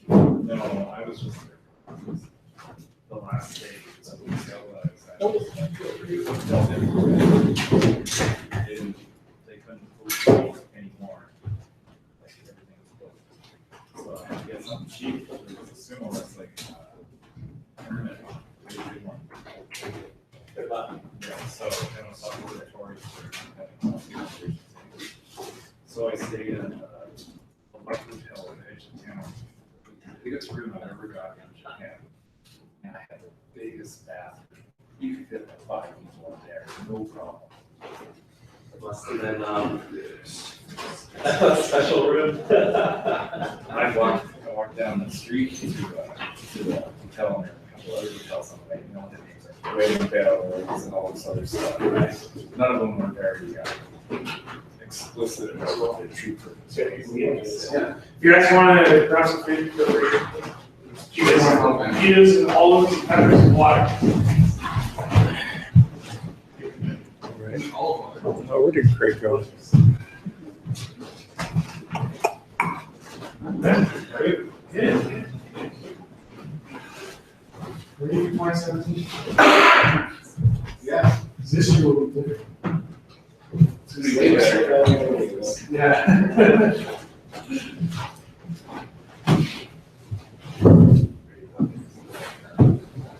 No, I was just the last day. So they couldn't move anymore. Like everything was built. So I had to get something cheap. It was a sumo that's like permanent. Really one. Yeah, so I was talking to the Tories for so I stayed in a large hotel in the edge of town. The biggest room I've ever got in Japan. And I had the biggest bathroom. You could fit like 5 people in there, no problem. And then a special room. I walked down the street to the hotel, and there were a couple other hotels on the way. You know what the names are? Waiting Bells and all this other stuff. None of them were very explicit about the tree purpose. Yeah. If you guys want to grab some food, feel free. You guys want pitas and olives and peppers and water. Oh, where did Craig go? Yeah. Ready for 2017? Yeah. This year will be different. Yeah.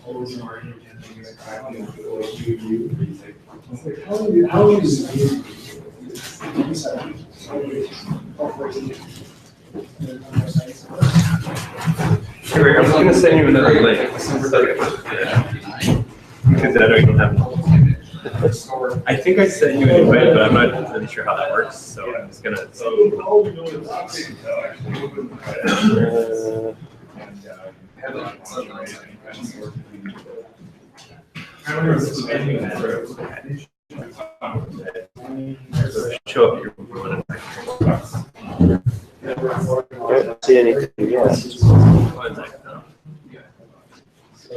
Always an argument. How is it? Craig, I'm just going to send you another link. Because I know you don't have I think I sent you an invite, but I'm not really sure how that works. So I'm just going to. Show up your one. I don't see anything yet. I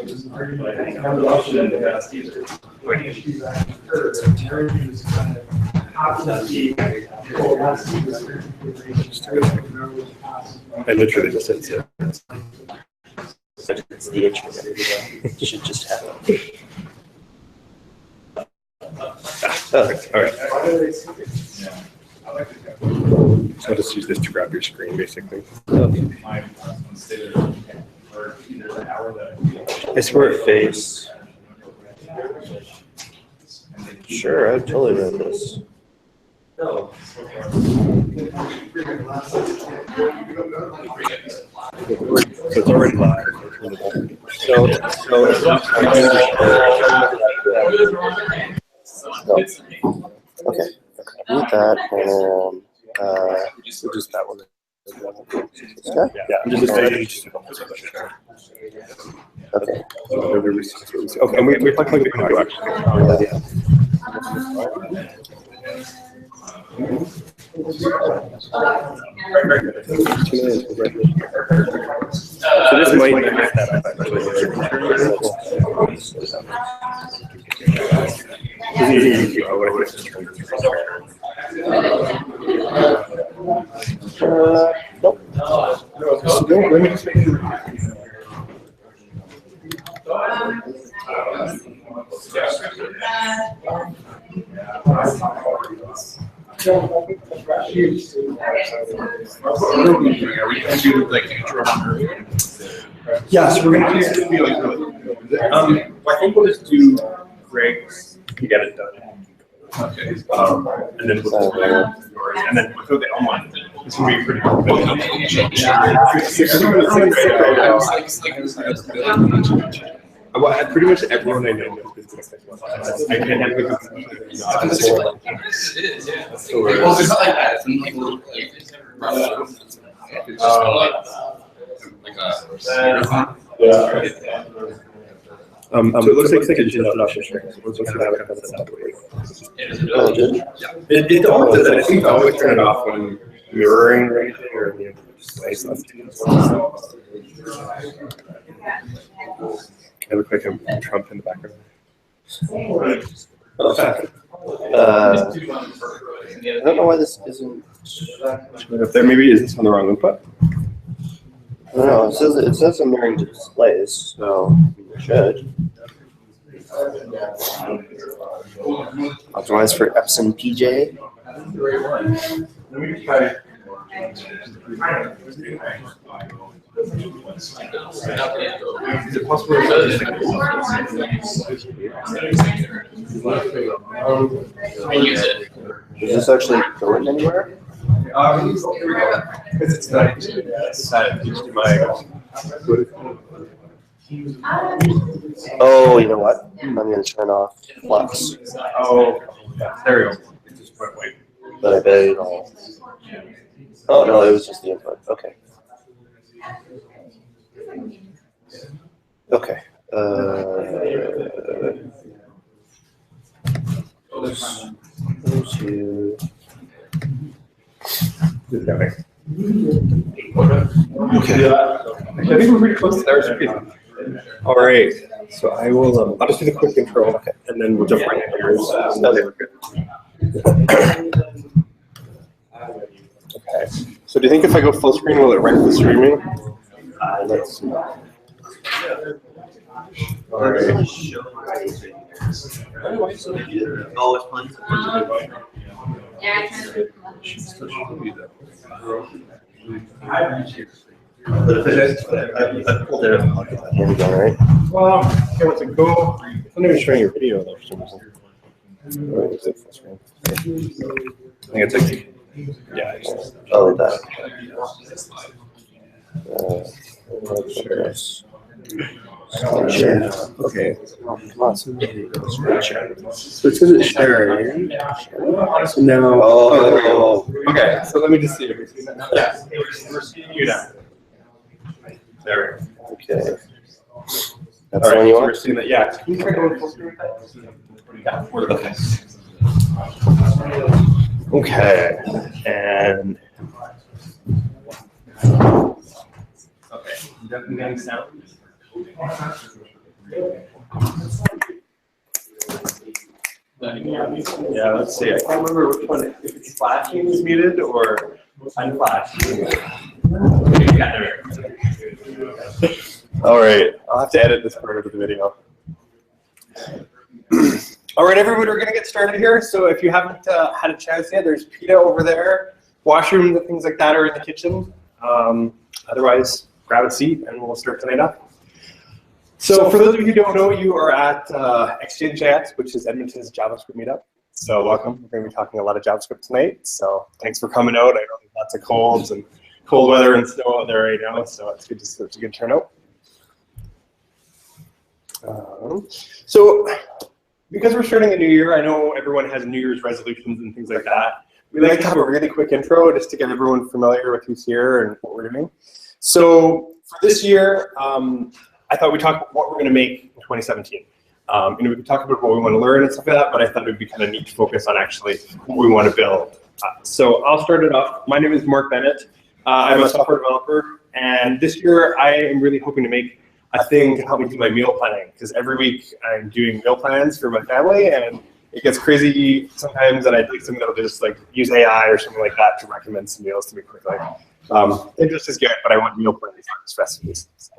literally just said so. It's the intro. It should just happen. All right. So I'll just use this to grab your screen, basically. It's for a face. Sure, I've totally read this. No. So it's already live. So okay. Mute that and just that one. Yeah, I'm just Okay. Okay, and we're plugging it into actually. So this might mess that up actually. Nope. So let me just make sure. Yeah, so we're going to just be like, I think we'll just do Greg's to get it done. Okay. And then we'll and then we'll the online. This will be pretty cool. Well, pretty much everyone I know knows business. I can't have it. Well, it's not like that. It's like a little it's just So it looks like they just not sure. Let's have it kind of set up. It always does that. I think I always turn it off when mirroring or anything, or just nice left. I look like I'm Trump in the background. don't know why this isn't. If there maybe is this on the wrong input? I don't know. It says I'm moving to displays, so it should. Optimize for Epson PJ. Let me try. Is it possible to use it. Is this actually going anywhere? Here we go. Because it's not HDMI. Oh, you know what? I'm gonna turn off Flux, Oh, yeah, there we go. Just wait. but I bet it'll. Oh no, it was just the input. Okay. Okay. Okay. I think we're pretty close to our speed. All right. So I will. I'll just do the quick intro, and then we'll jump right into yours. Okay. So do you think if I go full screen, will it rank the streaming? Let's see. All right. Oh, it's fun. Yeah, But if I pulled it up. Here we go, right? Well, okay, let's go. It's not even showing your video though for some reason. Or is it full screen? I think it's like, yeah. Oh, like that. Share. Okay. Come on. So it says it's sharing. No. Oh. Okay, so let me just see if we're seeing that now. Yeah, we're seeing you now. There we go. Okay. That's All the one right, you so we're want? seeing that. Yeah. Can you try going full screen? Yeah. Okay. Okay. And. Okay. Definitely getting sound. Yeah, let's see. I can't remember which one. If it's flashing is muted or unflashing. Yeah, there we go. All right, I'll have to edit this part of the video. All right, everybody, we're gonna get started here. So if you haven't had a chance yet, there's pita over there, washrooms and things like that are in the kitchen. Otherwise, grab a seat and we'll start tonight up. So for those of you who don't know, you are at Exchange.js, which is Edmonton's JavaScript meetup. So welcome. We're going to be talking a lot of JavaScript tonight. So thanks for coming out. I know there's lots of colds and cold weather and snow out there right now, so it's good to see a good turnout. So because we're starting a new year, I know everyone has New Year's resolutions and things like that. We like to have a really quick intro just to get everyone familiar with who's here and what we're doing. So for this year, I thought we'd talk about what we're going to make in 2017. We could talk about what we want to learn and stuff like that, but I thought it would be kind of neat to focus on actually what we want to build. So I'll start it off. My name is Mark Bennett. I'm a software developer, and this year I am really hoping to make a thing to help me do my meal planning, because every week I'm doing meal plans for my family, and it gets crazy sometimes, and I'd like something that'll just like use AI or something like that to recommend some meals to me quickly. Interest is good, but I want meal plans, not just recipes. So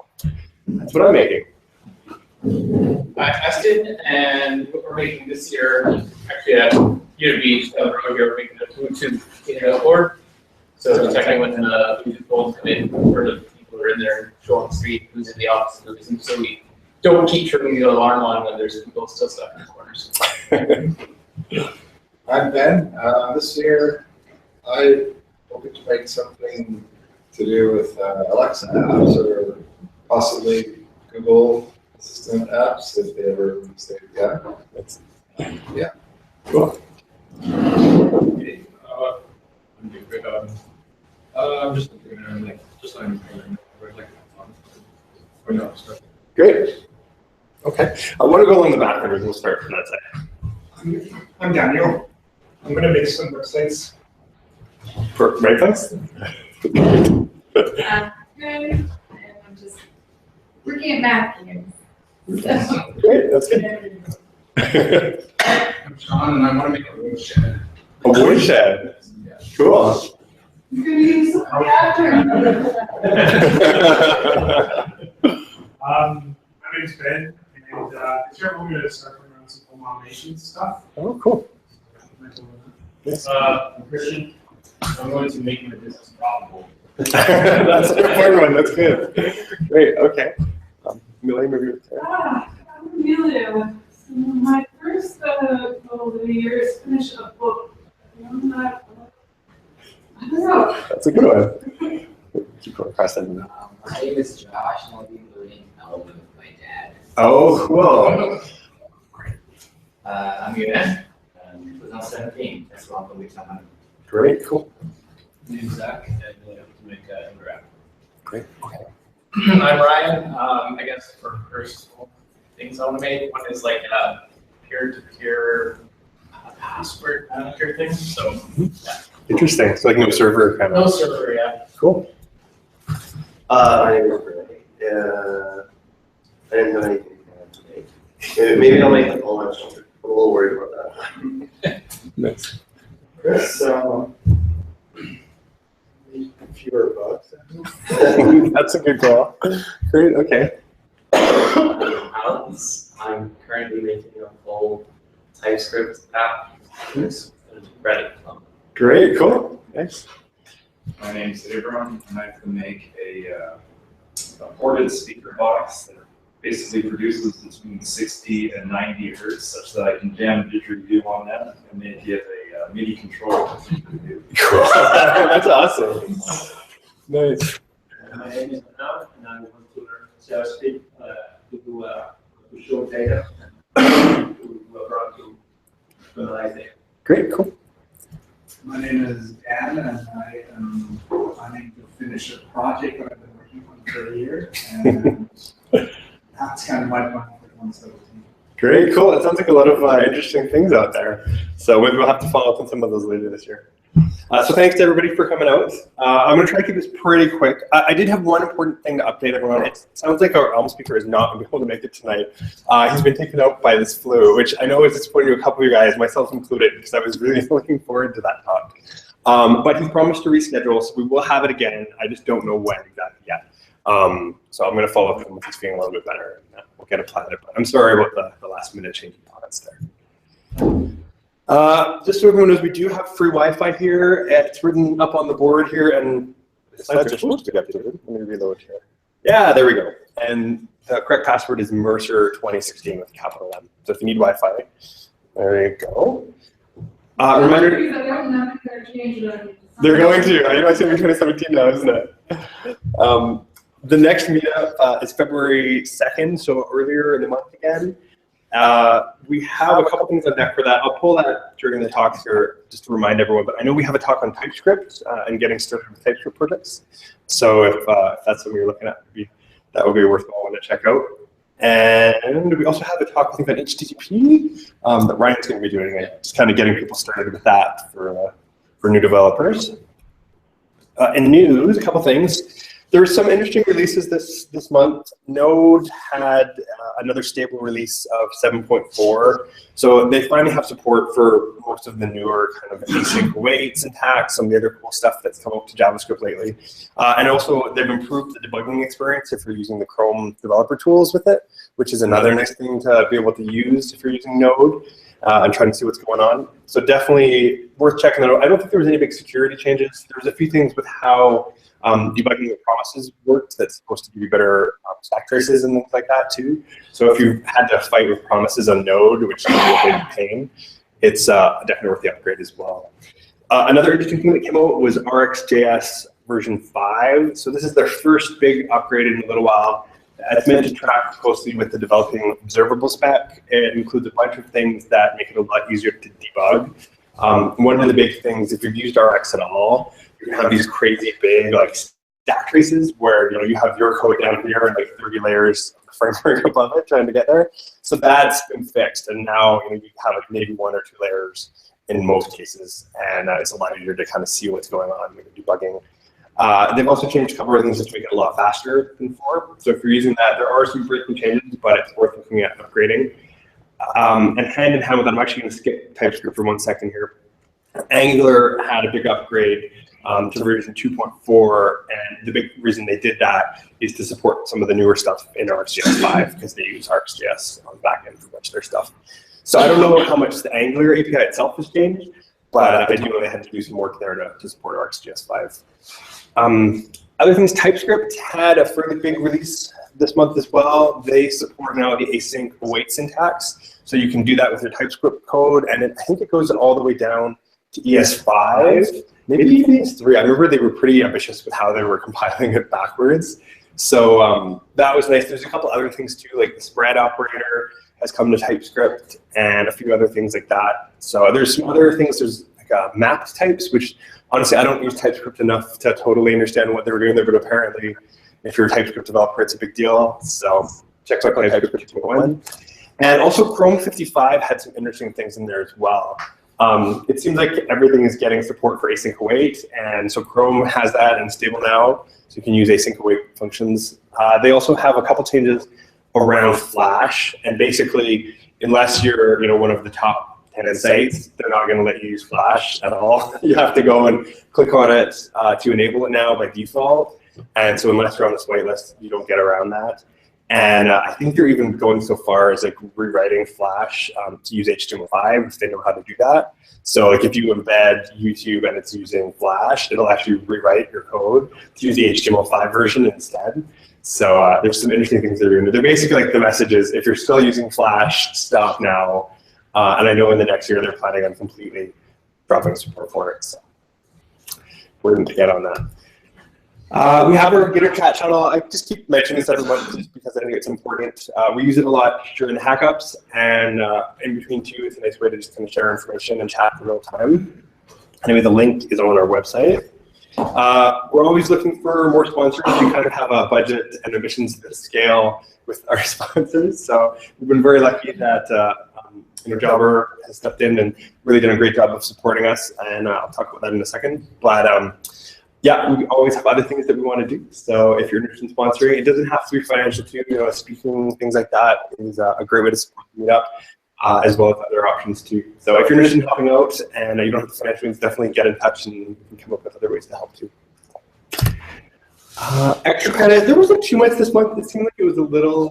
that's what I'm making. I tested, and what we're making this year, actually at UW down the road here, we're making a food to board. So detecting when the food polls come in, or the people are in there, show on the street, who's in the office, and everything. So we don't keep triggering the alarm on when there's people still stuck in the corners. I'm Ben. This year, I hoping to make something to do with Alexa apps or possibly Google Assistant apps if they ever say yeah. Yeah. Cool. I'm doing good. I'm just looking at like just like Great. Okay. I want to go along the back and we'll start from that side. I'm Daniel. I'm going to make some websites. For right place? good. And I'm just working at math games. So. Great, that's good. I'm Sean, and I want to make a woodshed. A woodshed. Cool. You're gonna use some after. My name's Ben, and this year we're gonna start around some home automation stuff. Oh, cool. Yes. I'm Christian. I'm going to make my business profitable. That's a good one. That's good. Great. Okay. Millie, maybe you're there. I'm Amelia. So my first goal of the year is finish a book. Beyond that, I don't know. That's a good one. Keep going across that. My name is Josh, and I'll be learning Elven with my dad. Oh, cool. I'm Yuan, and 2017. That's around the week time. Great. Cool. My name's Zach, and I hope to make Interact. Great. Okay. I'm Ryan. I guess for personal things I want to make, one is like a peer-to-peer password manager thing. So, yeah. Interesting. So like no server kind of. No server, yeah. Cool. My name is Greg. I didn't have anything to make. Maybe I'll make the full lunch. I'm a little worried about that. Nice. Chris, fewer bucks. That's a good call. Great. Okay. Alex, I'm currently making a full TypeScript app. It's Reddit. Great. Cool. Nice. My name's Abram, and I can make a ported speaker box that basically produces between 60 and 90 hertz, such that I can jam didgeridoo on that and make it a MIDI controller. Cool. That's awesome. Nice. My name is Bennett, and I want to learn JavaScript to show data and to analyze data. Great. Cool. My name is Dan, and I am planning to finish a project that I've been working on for a year, and that's kind of my plan for 2017. Great. Cool. That sounds like a lot of interesting things out there. So maybe we'll have to follow up on some of those later this year. So thanks to everybody for coming out. I'm going to try to keep this pretty quick. I did have one important thing to update everyone. It sounds like our Elm speaker is not going to be able to make it tonight. He's been taken out by this flu, which I know is disappointing to a couple of you guys, myself included, because I was really looking forward to that talk. But he promised to reschedule, so we will have it again. I just don't know when exactly yet. So I'm going to follow up with him if he's feeling a little bit better. And we'll get it planned. But I'm sorry about the last minute change in plans there. Just so everyone knows, we do have free Wi-Fi here. It's written up on the board here, and the slides are supposed to be updated. Let me reload here. Yeah, there we go. And the correct password is Mercer 2016 with capital M. So if you need Wi-Fi, there you go. Reminder. They're going to. I know it's going to be 2017 now, isn't it? The next meetup is February 2nd, so earlier in the month again. We have a couple things on deck for that. I'll pull that during the talks here just to remind everyone, but I know we have a talk on TypeScript and getting started with TypeScript projects. So if that's something you're looking at, that would be a worthwhile one to check out. And we also have a talk, I think, on HTTP that Ryan's going to be doing, just kind of getting people started with that for new developers. In news, a couple things. There were some interesting releases this month. Node had another stable release of 7.4. So they finally have support for most of the newer kind of async await syntax, some of the other cool stuff that's come up to JavaScript lately. And also they've improved the debugging experience if you're using the Chrome developer tools with it, which is another nice thing to be able to use if you're using Node and trying to see what's going on. So definitely worth checking that out. I don't think there was any big security changes. There was a few things with how debugging the promises worked that's supposed to give you better stack traces and things like that too. So if you had to fight with promises on Node, which can be a big pain, it's definitely worth the upgrade as well. Another interesting thing that came out was Rx.js version 5. So this is their first big upgrade in a little while. It's meant to track closely with the developing observable spec. It includes a bunch of things that make it a lot easier to debug. One of the big things, if you've used Rx at all, you have these crazy big like stack traces where you have your code down here and like 30 layers of the framework above it trying to get there. So that's been fixed, and now you have like maybe 1 or 2 layers in most cases, and it's a lot easier to kind of see what's going on when you're debugging. They've also changed a couple of things just to make it a lot faster than before. So if you're using that, there are some breaking changes, but it's worth looking at upgrading. And hand in hand with that, I'm actually going to skip TypeScript for 1 second here. Angular had a big upgrade to version 2.4, and the big reason they did that is to support some of the newer stuff in ArcsJS 5, because they use ArcsJS on the back end for much of their stuff. So I don't know how much the Angular API itself has changed, but I do know they had to do some work there to support ArcsJS 5. Other things, TypeScript had a fairly big release this month as well. They support now the async await syntax, so you can do that with your TypeScript code, and I think it goes all the way down to ES5, maybe even ES3. I remember they were pretty ambitious with how they were compiling it backwards. So that was nice. There's a couple other things too, like the spread operator has come to TypeScript and a few other things like that. So there's some other things. There's like mapped types, which honestly, I don't use TypeScript enough to totally understand what they were doing there, but apparently if you're a TypeScript developer, it's a big deal. So check out TypeScript 2.1. And also Chrome 55 had some interesting things in there as well. It seems like everything is getting support for async await, and so Chrome has that and stable now, so you can use async await functions. They also have a couple changes around Flash, and basically, unless you're one of the top 10 sites, they're not going to let you use Flash at all. You have to go and click on it to enable it now by default, and so unless you're on this waitlist, you don't get around that. And I think they're even going so far as like rewriting Flash to use HTML5 if they know how to do that. So like if you embed YouTube and it's using Flash, it'll actually rewrite your code to use the HTML5 version instead. So there's some interesting things they're doing. They're basically like the messages, if you're still using Flash, stop now. And I know in the next year they're planning on completely dropping support for it. So we're going to get on that. We have our GitHub chat channel. I just keep mentioning this every month just because I think it's important. We use it a lot during the hackups, and in between too, it's a nice way to just kind of share information and chat in real time. Anyway, the link is on our website. We're always looking for more sponsors. We kind of have a budget and ambitions to scale with our sponsors. So we've been very lucky that Jobber has stepped in and really done a great job of supporting us, and I'll talk about that in a second. But yeah, we always have other things that we want to do. So if you're interested in sponsoring, it doesn't have to be financial too. Speaking, things like that is a great way to support Meetup, as well as other options too. So if you're interested in helping out and you don't have the financial means, definitely get in touch and we can come up with other ways to help too. Extra credit, there wasn't too much this month. It seemed like it was a little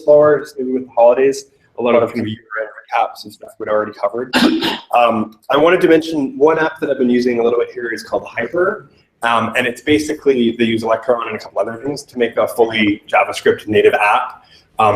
slower, just maybe with the holidays. A lot of kind of year-end recaps and stuff we'd already covered. I wanted to mention one app that I've been using a little bit here is called Hyper. And it's basically, they use Electron and a couple other things to make a fully JavaScript native app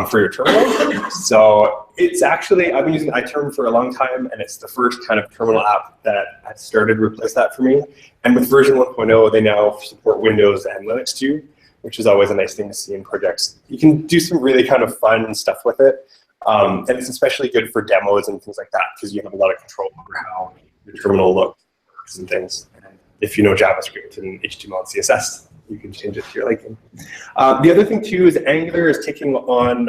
for your terminal. So it's actually, I've been using iTerm for a long time, and it's the first kind of terminal app that has started to replace that for me. And with version 1.0, they now support Windows and Linux too, which is always a nice thing to see in projects. You can do some really kind of fun stuff with it. And it's especially good for demos and things like that, because you have a lot of control over how your terminal looks and things. If you know JavaScript and HTML and CSS, you can change it to your liking. The other thing too is Angular is taking on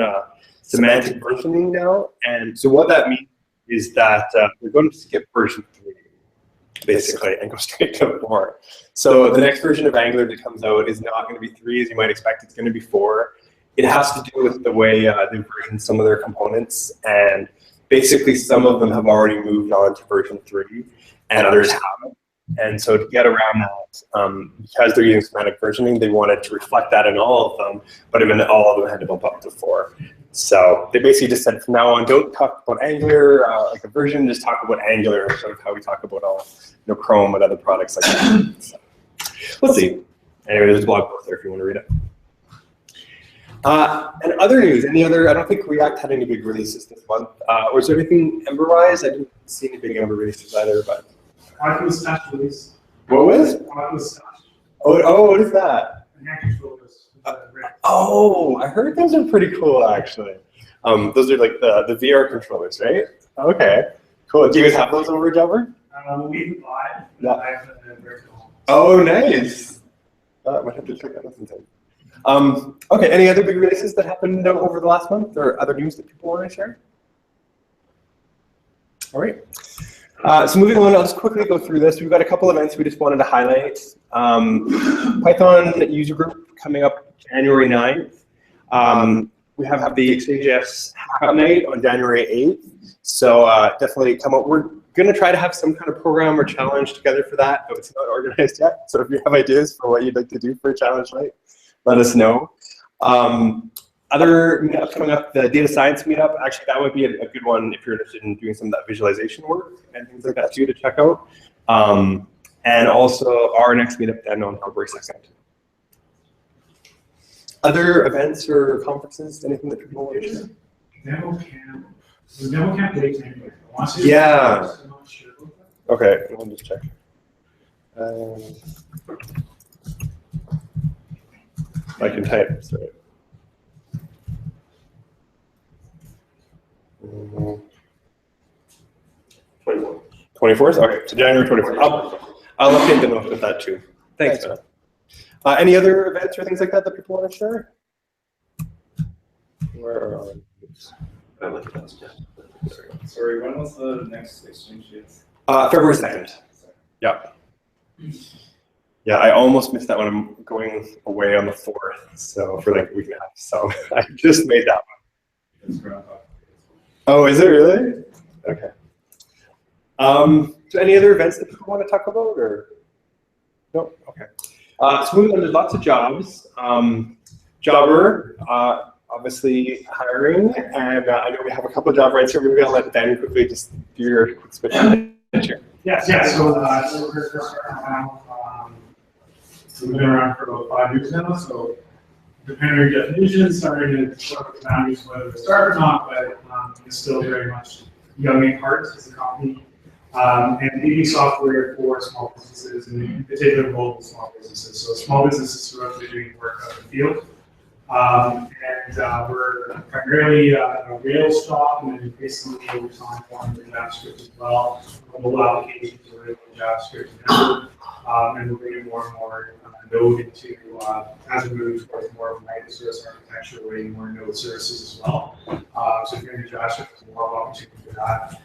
semantic versioning now, and so what that means is that we're going to skip version 3, basically, and go straight to 4. So the next version of Angular that comes out is not going to be 3 as you might expect. It's going to be 4. It has to do with the way they version some of their components, and basically some of them have already moved on to version 3, and others haven't. And so to get around that, because they're using semantic versioning, they wanted to reflect that in all of them, but I mean, all of them had to bump up to 4. So they basically just said, from now on, don't talk about Angular like a version, just talk about Angular, sort of how we talk about all Chrome and other products like that. So, let's see. Anyway, there's a blog post there if you want to read it. And other news, I don't think React had any big releases this month. Was there anything Ember-wise? I didn't see any big Ember releases either, but. Product was Stash release. What was? Product was Stash. Oh, what is that? And hand controllers. Oh, I heard those are pretty cool, actually. Those are like the VR controllers, right? Okay, cool. Do you guys have those over at Jobber? We buy. Yeah. Oh, nice. I might have to check that out sometime. Okay, any other big releases that happened over the last month, or other news that people want to share? All right. So moving on, I'll just quickly go through this. We've got a couple events we just wanted to highlight. Python user group coming up January 9th. we have the Exchange.js Hackathon Night on January 8th. So definitely come out. We're going to try to have some kind of program or challenge together for that, but it's not organized yet. So if you have ideas for what you'd like to do for a challenge night, let us know. Other meetups coming up, the data science meetup, actually that would be a good one if you're interested in doing some of that visualization work and things like that too to check out. And also our next meetup then on February 2nd. Other events or conferences, anything that people want to share? Demo camp. The demo camp dates anyway. Yeah. Okay, let me just check. I can type, sorry. 24th? Okay, so January 24th. I'll update the note with that too. Thanks, man. Any other events or things like that that people want to share? Where are Sorry, when was the next Exchange.js? February 2nd. Yeah. Yeah, I almost missed that one. I'm going away on the 4th, so for like a week and a half. So I just made that one. Oh, is it really? Okay. So any other events that people want to talk about, or no? Okay. So moving on, there's lots of jobs. Jobber, obviously hiring, and I know we have a couple of job rights here. Maybe I'll let Ben quickly just do your quick switch. Yes, yeah. So we're starting now. So we've been around for about 5 years now. So depending on your definition, starting to sort of boundaries whether to start or not, but it's still very much young at heart as a company. And making software for small businesses, and in particular mobile small businesses. So small businesses who are doing work out in the field. We're primarily a Rails shop, and then recently we're selling more into JavaScript as well. Mobile applications are really JavaScript now. And we're bringing more and more Node into, as we move towards more of a microservice architecture, we're bringing more Node services as well. So if you're into JavaScript, there's a lot of opportunity for that.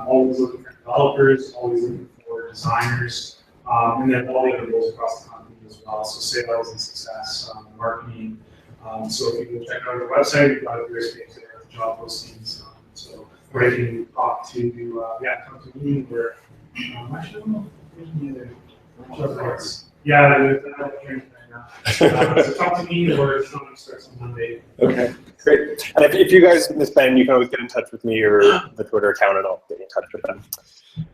Always looking for developers, always looking for designers, and then all the other roles across the company as well. So sales and success, marketing. So if you can check out our website, we've got a various pages there, job postings. So where you can talk to, come to me, where actually, I don't know if there's any other job rights. Yeah, there's another training right now. So talk to me, or someone starts on Monday. Okay, great. And if you guys miss Ben, you can always get in touch with me or the Twitter account, and I'll get in touch with them.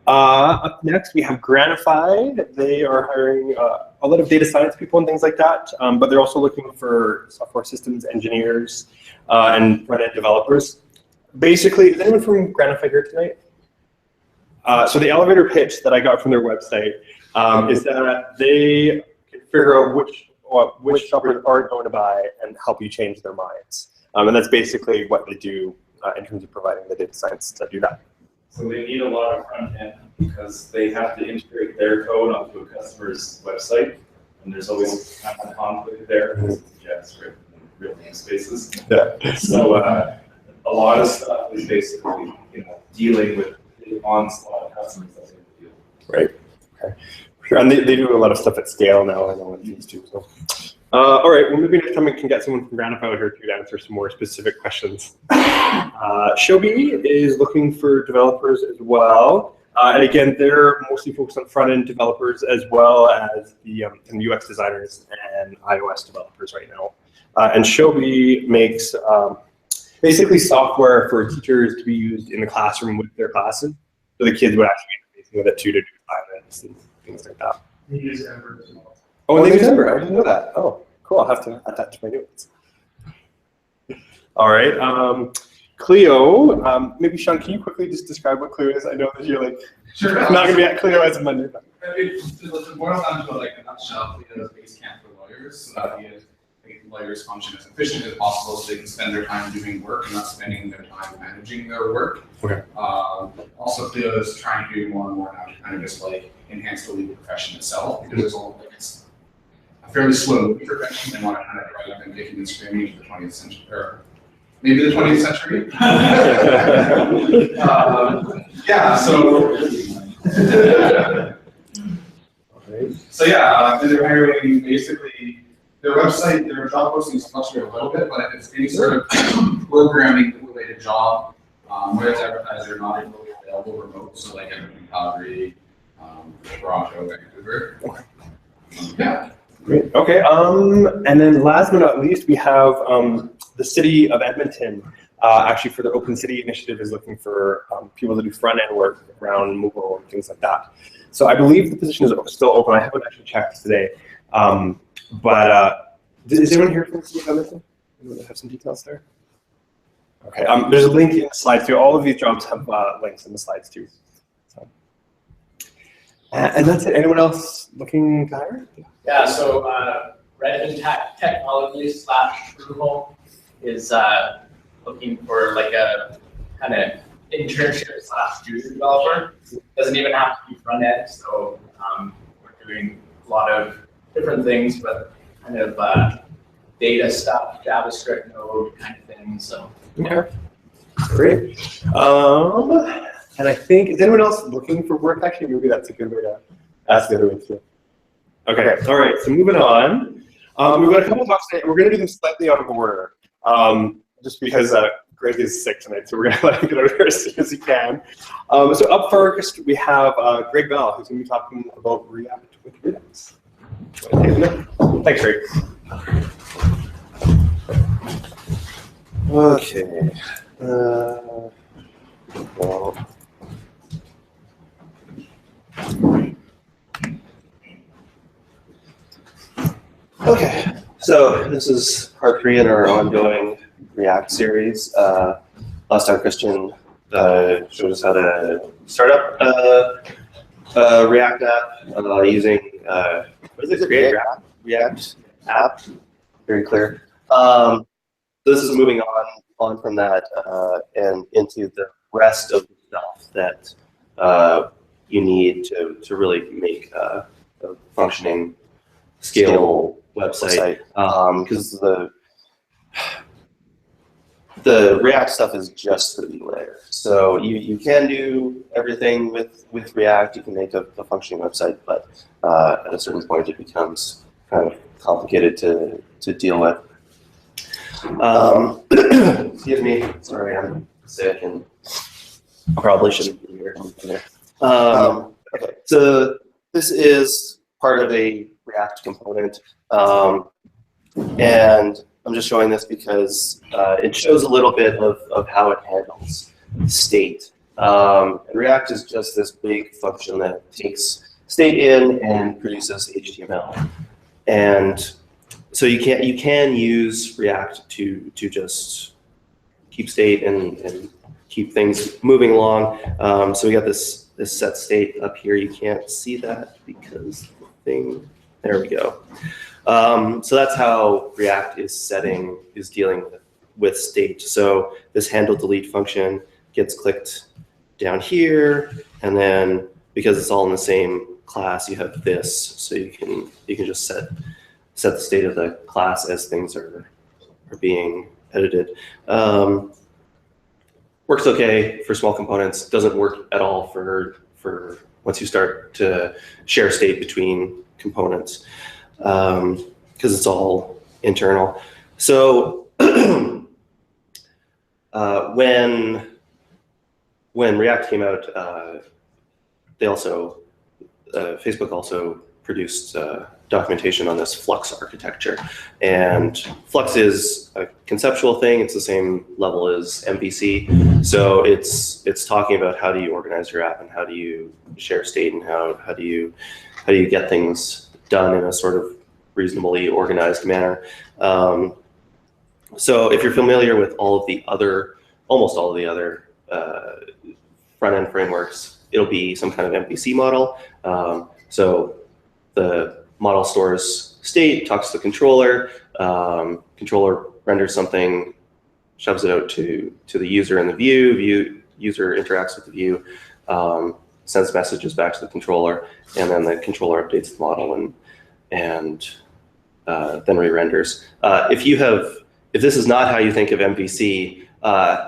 Up next, we have Granified. They are hiring a lot of data science people and things like that, but they're also looking for software systems engineers and front-end developers. Basically, is anyone from Granified here tonight? So the elevator pitch that I got from their website is that they can figure out which shoppers aren't going to buy and help you change their minds. And that's basically what they do in terms of providing the data science to do that. So they need a lot of front end because they have to integrate their code onto a customer's website, and there's always kind of a conflict there because it's JavaScript and real namespaces. Yeah. So a lot of stuff is basically dealing with the onslaught of customers that they deal with. Right. Okay. Sure. And they do a lot of stuff at scale now. I know what these do. So. All right. Well, maybe next time we can get someone from Granified here to answer some more specific questions. Shobi is looking for developers as well. And again, they're mostly focused on front-end developers as well as the UX designers and iOS developers right now. And Shobi makes basically software for teachers to be used in the classroom with their classes. So the kids would actually be interfacing with it too to do assignments and things like that. They use Ember as well. Oh, and they use Ember. I didn't know that. Oh, cool. I'll have to add that to my notes. All right. Clio, maybe Sean, can you quickly just describe what Clio is? I know that you're like not going to be at Clio as of Monday. But. It boils down to like a nutshell. Clio is base camp for lawyers, so that lawyers function as efficiently as possible so they can spend their time doing work and not spending their time managing their work. Okay. Also, Clio is trying to do more and more now to kind of just like enhance the legal profession itself because there's all like it's a fairly slow moving profession. They want to kind of drive up and kicking and screaming into the 20th century, or maybe the 20th century. Yeah. So yeah, they're hiring basically their website, their job postings fluctuate a little bit, but if it's any sort of programming related job, whether it's advertised or not, it's really available remote. So like in Calgary, Toronto, Vancouver. Yeah. Great. Okay. And then last but not least, we have the city of Edmonton. Actually, for the Open City Initiative, is looking for people to do front-end work around mobile and things like that. So I believe the position is still open. I haven't actually checked today. But is anyone here from the city of Edmonton? Anyone have some details there? Okay. There's a link in the slides too. All of these jobs have links in the slides too. So. And that's it. Anyone else looking to hire? Yeah, so Redux Technologies / Google is looking for like a kind of internship / junior developer. Doesn't even have to be front end, so we're doing a lot of different things, but kind of data stuff, JavaScript, Node kind of thing. So okay, great. And I think, is anyone else looking for work? Actually, maybe that's a good way to ask the other way too. Okay, all right, so moving on. We've got a couple of talks today. We're going to do them slightly out of order, just because Greg is sick tonight, so we're going to let him get over here as soon as he can. So up first, we have Greg Bell, who's going to be talking about React with Redux. Thanks, Greg. Okay. Well. Okay, so this is part 3 in our ongoing React series. Last time Christian showed us how to start up a React app using, what is it, Create React app, very clear. So this is moving on from that and into the rest of the stuff that you need to really make a functioning, scalable website, because the React stuff is just the layer. So you can do everything with React. You can make a functioning website, but at a certain point it becomes kind of complicated to deal with. Excuse me. Sorry, I'm sick and probably shouldn't be here. Okay, so this is part of a React component, and I'm just showing this because it shows a little bit of how it handles state. And React is just this big function that takes state in and produces HTML. And so you can use React to just keep state and keep things moving along. So we got this set state up here. You can't see that because the thing. There we go. So that's how React is dealing with state. So this handle delete function gets clicked down here, and then because it's all in the same class, you have this. So you can just set the state of the class as things are being edited. Works okay for small components. Doesn't work at all for once you start to share state between components, because it's all internal. So when React came out, they also Facebook also produced documentation on this Flux architecture, and Flux is a conceptual thing. It's the same level as MVC, so it's talking about how do you organize your app and how do you share state and how do you get things done in a sort of reasonably organized manner. So if you're familiar with almost all of the other front-end frameworks, it'll be some kind of MVC model. So the model stores state, talks to the controller, controller renders something, shoves it out to the user in the view, user interacts with the view, sends messages back to the controller, and then the controller updates the model and then re-renders. If this is not how you think of MVC,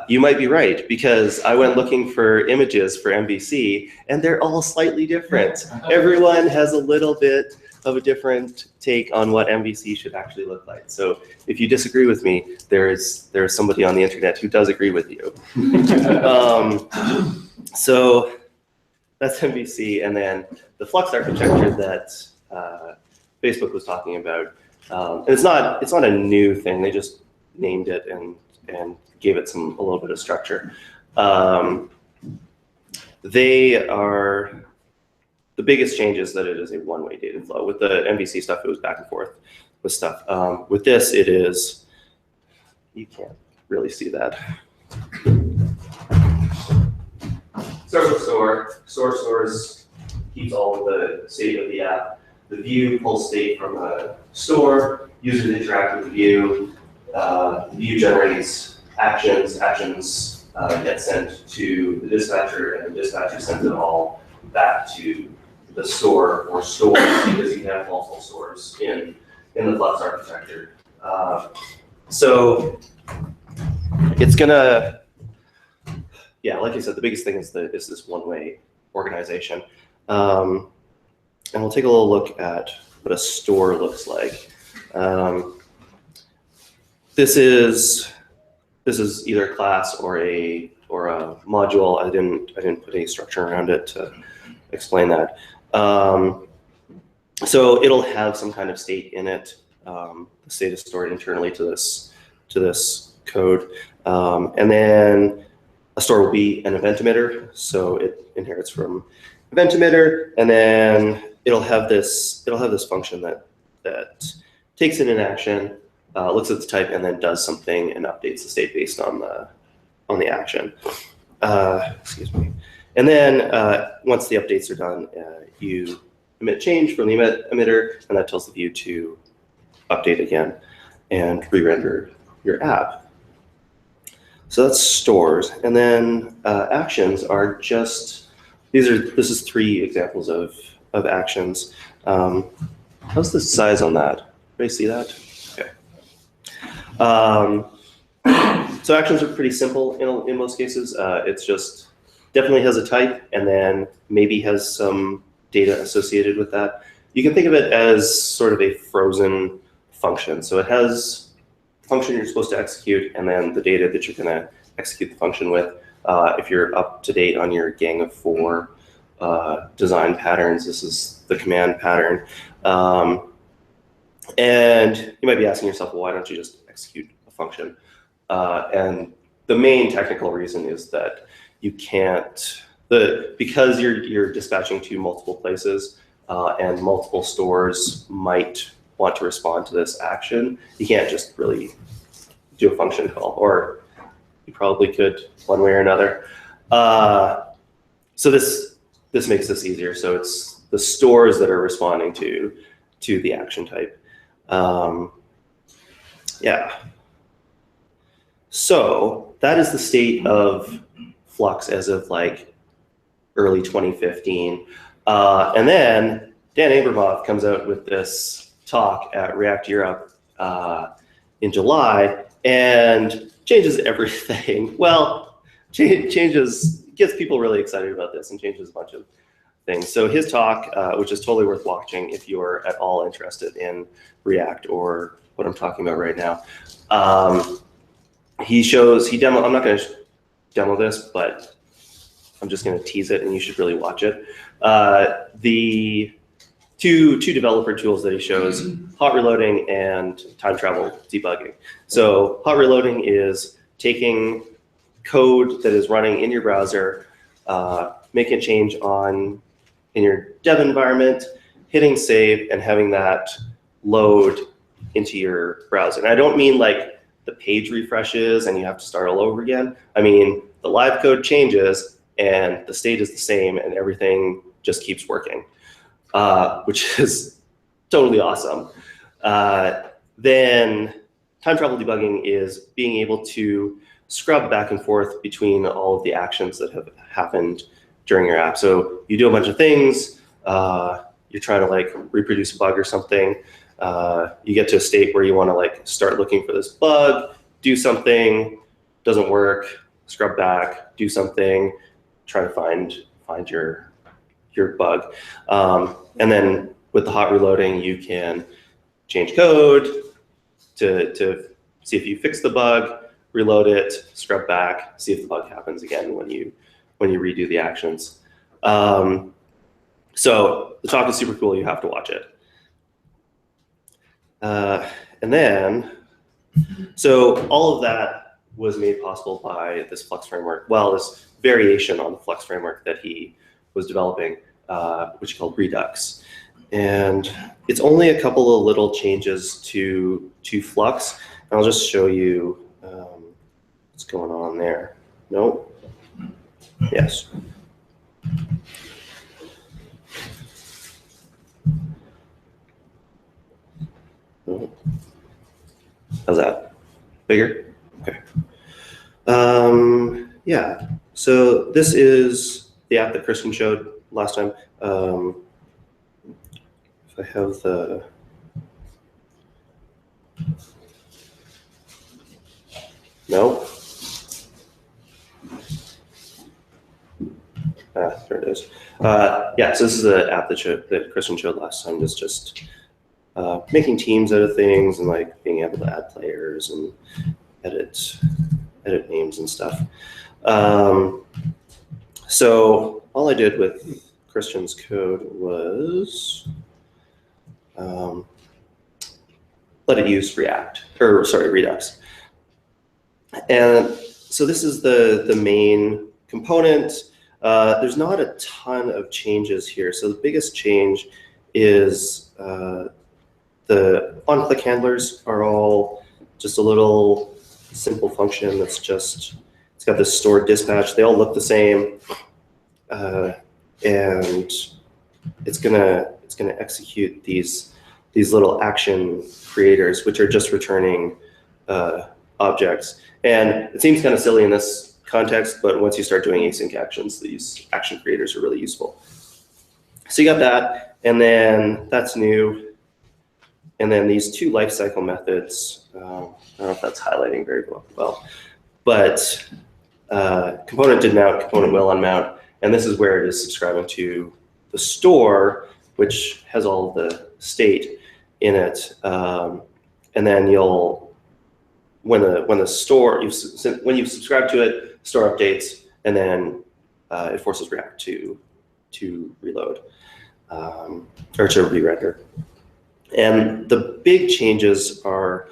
you might be right, because I went looking for images for MVC, and they're all slightly different. Everyone has a little bit of a different take on what MVC should actually look like. So if you disagree with me, there's somebody on the internet who does agree with you. So that's MVC, and then the Flux architecture that Facebook was talking about. And it's not a new thing. They just named it and gave it a little bit of structure. They are, the biggest change is that it is a one-way data flow. With the MVC stuff, it was back and forth with stuff. With this, it is, you can't really see that. Stores keeps all of the state of the app. The view pulls state from the store. Users interact with the view. The view generates actions. Actions get sent to the dispatcher, and the dispatcher sends it all back to the store or stores, because you have multiple stores in the Flux architecture. So it's gonna, yeah, like I said, the biggest thing is this one-way organization. And we'll take a little look at what a store looks like. This is either a class or a module. I didn't put any structure around it to explain that. So it'll have some kind of state in it. The state is stored internally to this code, and then a store will be an event emitter. So it inherits from event emitter, and then it'll have this function that takes in an action, looks at the type, and then does something and updates the state based on the action. Excuse me. And then once the updates are done, you emit change from the emitter, and that tells the view to update again and re-render your app. So that's stores. And then actions are just, this is 3 examples of actions. How's the size on that? Everybody see that? Okay. So actions are pretty simple in most cases. It's just definitely has a type, and then maybe has some data associated with that. You can think of it as sort of a frozen function. So it has the function you're supposed to execute, and then the data that you're going to execute the function with. If you're up to date on your Gang of 4 design patterns, this is the command pattern. And you might be asking yourself, well, why don't you just execute a function? And the main technical reason is that you can't, because you're dispatching to multiple places and multiple stores might want to respond to this action, you can't just really do a function call, or you probably could one way or another. So this makes this easier. So it's the stores that are responding to the action type. Yeah. So that is the state of Flux as of like early 2015. And then Dan Abramoff comes out with this talk at React Europe in July and changes everything. Well, gets people really excited about this and changes a bunch of things. So his talk, which is totally worth watching if you're at all interested in React or what I'm talking about right now. I'm not going to demo this, but I'm just going to tease it, and you should really watch it. The two developer tools that he shows, hot reloading and time travel debugging. So hot reloading is taking code that is running in your browser, making a change in your dev environment, hitting save, and having that load into your browser. And I don't mean like the page refreshes and you have to start all over again. I mean, the live code changes and the state is the same and everything just keeps working, which is totally awesome. Then time travel debugging is being able to scrub back and forth between all of the actions that have happened during your app. So you do a bunch of things, you're trying to like reproduce a bug or something, you get to a state where you want to like start looking for this bug, do something, doesn't work, scrub back, do something, try to find your bug. And then with the hot reloading, you can change code to see if you fix the bug, reload it, scrub back, see if the bug happens again when you redo the actions. So the talk is super cool. You have to watch it. And then, so all of that was made possible by this Flux framework. Well, this variation on the Flux framework that he was developing, which is called Redux. And it's only a couple of little changes to Flux. And I'll just show you what's going on there. Nope. Yes. How's that? Bigger? Okay. Yeah. So this is the app that Kristen showed last time. If I have the no. There it is. Yeah. So this is the app that Kristen showed last time. It's just making teams out of things and like being able to add players and edit names and stuff. So all I did with Christian's code was let it use Redux. And so this is the main component. There's not a ton of changes here. So the biggest change is the on-click handlers are all just a little simple function that's just, it's got this stored dispatch. They all look the same, and it's gonna execute these little action creators, which are just returning objects. And it seems kind of silly in this context, but once you start doing async actions, these action creators are really useful. So you got that, and then that's new. And then these two lifecycle methods, I don't know if that's highlighting very well, but component did mount, component will unmount, and this is where it is subscribing to the store, which has all of the state in it. And then when you subscribe to it, store updates, and then it forces React to reload or to re-render. And the big changes are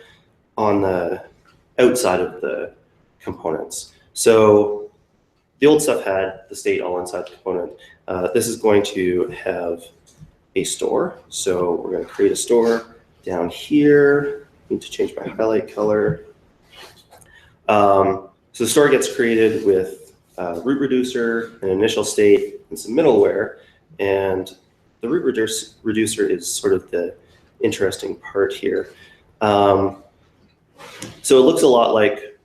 on the outside of the components. So the old stuff had the state all inside the component. This is going to have a store. So we're going to create a store down here. I need to change my highlight color. So the store gets created with root reducer, an initial state, and some middleware. And the root reducer is sort of the interesting part here. So it looks a lot like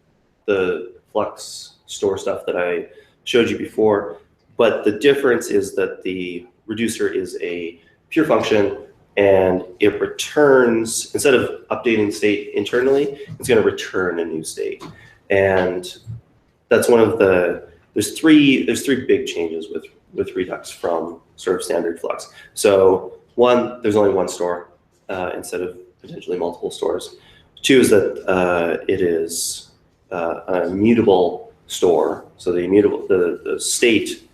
the Flux store stuff that I showed you before, but the difference is that the reducer is a pure function, and it returns, instead of updating the state internally, it's going to return a new state. And that's one of the, there's three big changes with Redux from sort of standard Flux. So one, there's only one store instead of potentially multiple stores. Two is that it is an immutable store. So the state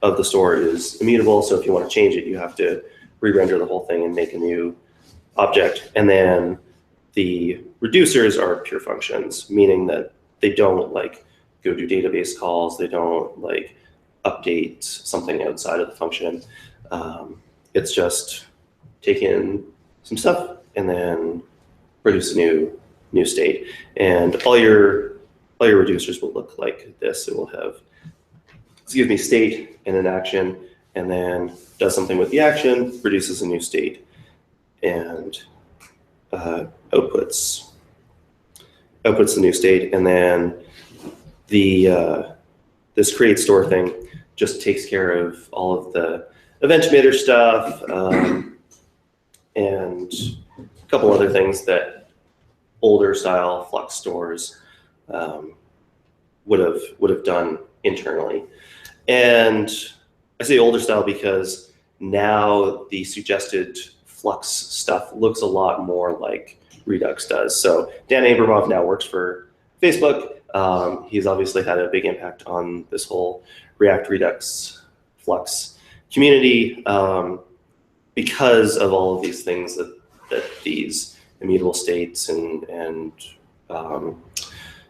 of the store is immutable. So if you want to change it, you have to re-render the whole thing and make a new object. And then the reducers are pure functions, meaning that they don't like go do database calls. They don't like update something outside of the function. It's just take in some stuff and then produce a new state. And all your reducers will look like this. It will have, state and an action, and then does something with the action, produces a new state, and outputs the new state. And then this create store thing just takes care of all of the event emitter stuff and a couple other things that older style Flux stores would have done internally. And I say older style because now the suggested Flux stuff looks a lot more like Redux does. So Dan Abramov now works for Facebook. He's obviously had a big impact on this whole React Redux Flux community because of all of these things that these immutable states and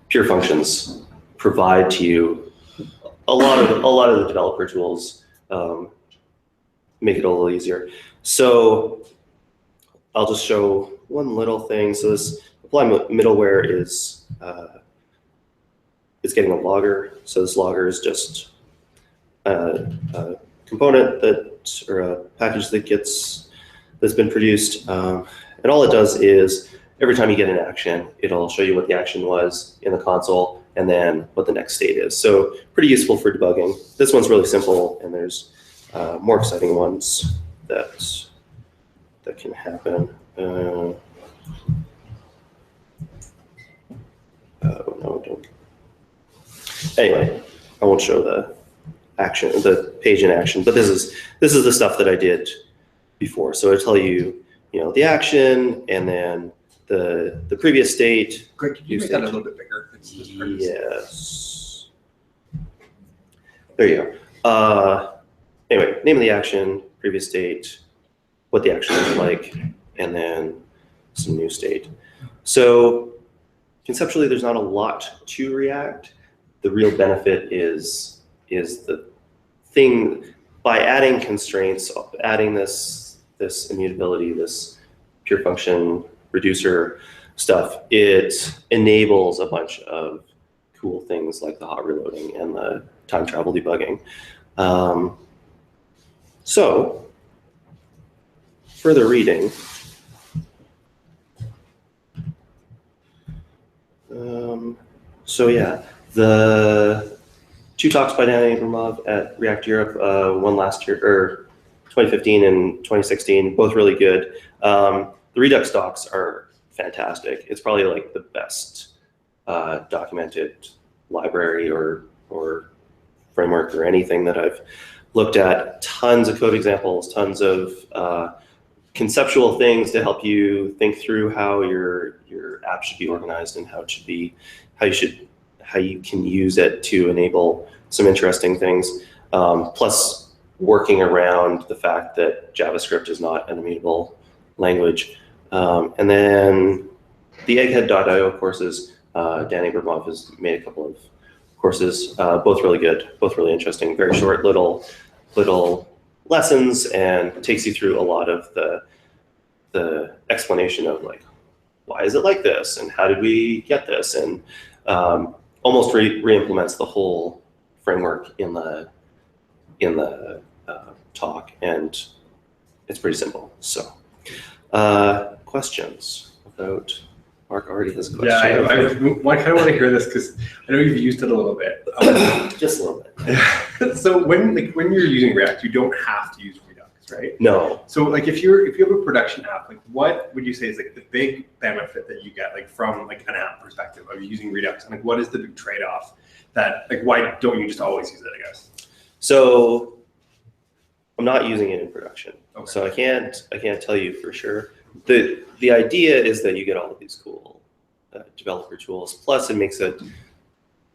pure functions provide to you. A lot of the developer tools make it a little easier. So I'll just show one little thing. So this apply middleware is it's getting a logger. So this logger is just a component or a package that's been produced, and all it does is every time you get an action, it'll show you what the action was in the console and then what the next state is. So pretty useful for debugging. This one's really simple, and there's more exciting ones that can happen. Oh no, don't. Anyway, I won't show the page in action, but this is the stuff that I did before. So it'll tell you, the action and then the previous state. Greg, could you make that a little bit bigger? Yes. There you go. Anyway, name of the action, previous state, what the action is like, and then some new state. So conceptually, there's not a lot to React. The real benefit is the thing, by adding constraints, adding this immutability, this pure function reducer stuff, it enables a bunch of cool things like the hot reloading and the time travel debugging. So further reading. So yeah, the two talks by Dan Abramov at React Europe, one last year, or 2015 and 2016, both really good. The Redux docs are fantastic. It's probably like the best documented library or framework or anything that I've looked at. Tons of code examples, tons of conceptual things to help you think through how your app should be organized and how you can use it to enable some interesting things. Plus working around the fact that JavaScript is not an immutable language. And then the egghead.io courses, Dan Abramov has made a couple of courses, both really good, both really interesting, very short little lessons, and takes you through a lot of the explanation of like, why is it like this, and how did we get this, and almost re-implements the whole framework in the talk, and it's pretty simple. So questions about, Mark already has a question. Yeah, I kind of want to hear this because I know you've used it a little bit. Just a little bit. So when you're using React, you don't have to use Redux, right? No. So like if you have a production app, like what would you say is like the big benefit that you get like from like an app perspective of using Redux, and like what is the big trade-off that like why don't you just always use it, I guess? So I'm not using it in production, Okay. so I can't tell you for sure. The idea is that you get all of these cool developer tools. Plus, it makes it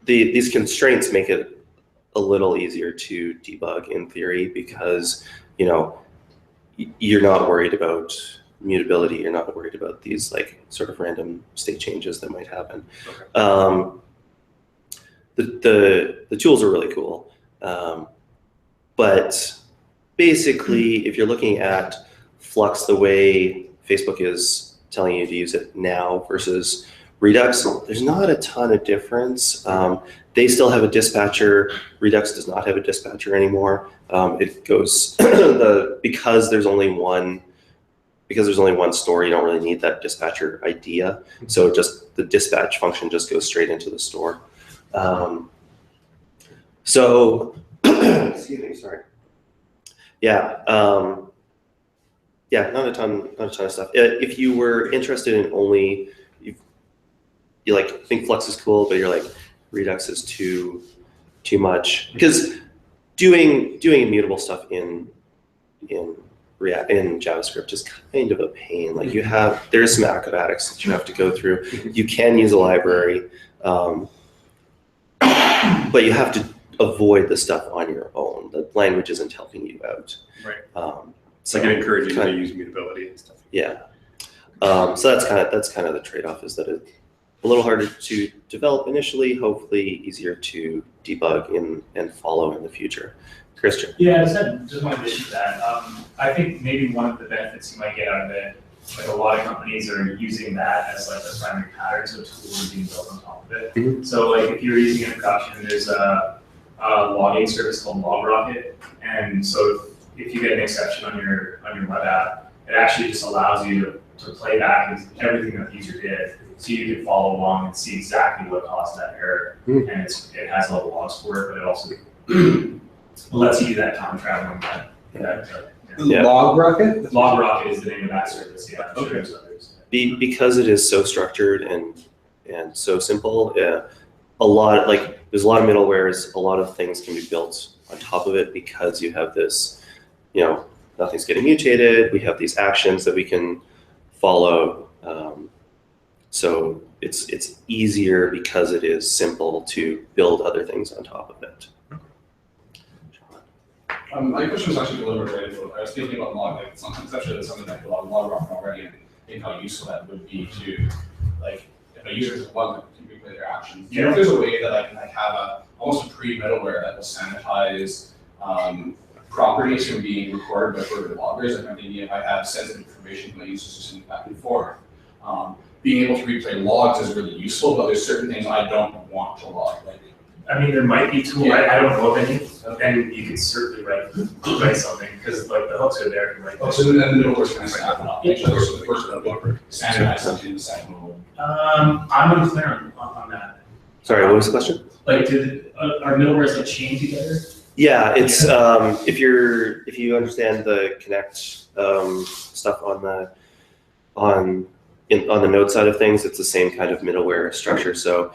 these constraints make it a little easier to debug in theory, because you're not worried about mutability. You're not worried about these like sort of random state changes that might happen. Okay. The tools are really cool, but basically, if you're looking at Flux the way Facebook is telling you to use it now versus Redux, there's not a ton of difference. They still have a dispatcher. Redux does not have a dispatcher anymore. It goes because there's only one store. You don't really need that dispatcher idea. So just the dispatch function just goes straight into the store. Excuse me, sorry. Yeah. Yeah, not a ton of stuff. If you were interested in only, you like think Flux is cool, but you're like Redux is too much, because doing immutable stuff in React in JavaScript is kind of a pain. Like there's some acrobatics that you have to go through. You can use a library, but you have to avoid the stuff on your own. The language isn't helping you out. Right. So like it encourages you to use mutability and stuff. Yeah. So that's kind of the trade-off, is that it's a little harder to develop initially, hopefully easier to debug and follow in the future. Christian. Yeah, just one addition to that. I think maybe one of the benefits you might get out of it, like a lot of companies are using that as like the primary pattern, so tools are being built on top of it. Mm-hmm. So like if you're using it in production, there's a logging service called LogRocket, and so if you get an exception on your web app, it actually just allows you to play back everything that the user did, so you can follow along and see exactly what caused that error. Mm. And it has all the logs for it, but it also lets you do that time traveling. LogRocket? LogRocket is the name of that service. Yeah. I'm sure there's others. Because it is so structured and so simple, there's a lot of middlewares. A lot of things can be built on top of it because you have this, nothing's getting mutated. We have these actions that we can follow. So it's easier because it is simple to build other things on top of it. My question was actually a little bit related to it. I was thinking about log, like conceptually there's something like LogRocket already, and think how useful that would be to, like, if a user is log, to replay their actions. Do you know if there's a way that I can have almost a pre-middleware that will sanitize properties from being recorded by further loggers? Like I'm thinking if I have sensitive information from my users just back and forth, being able to replay logs is really useful, but there's certain things I don't want to log. Like, I mean, there might be tools. I don't know of any, and you could certainly write something because like the hooks are there to write. oh, so then the middleware's going to stack it up. Each other, so the first one standardize something, the second one will. I'm unclear on that. Sorry, what was the question? Like, are middlewares like chained together? Yeah, it's if you understand the connect stuff on the node side of things, it's the same kind of middleware structure. So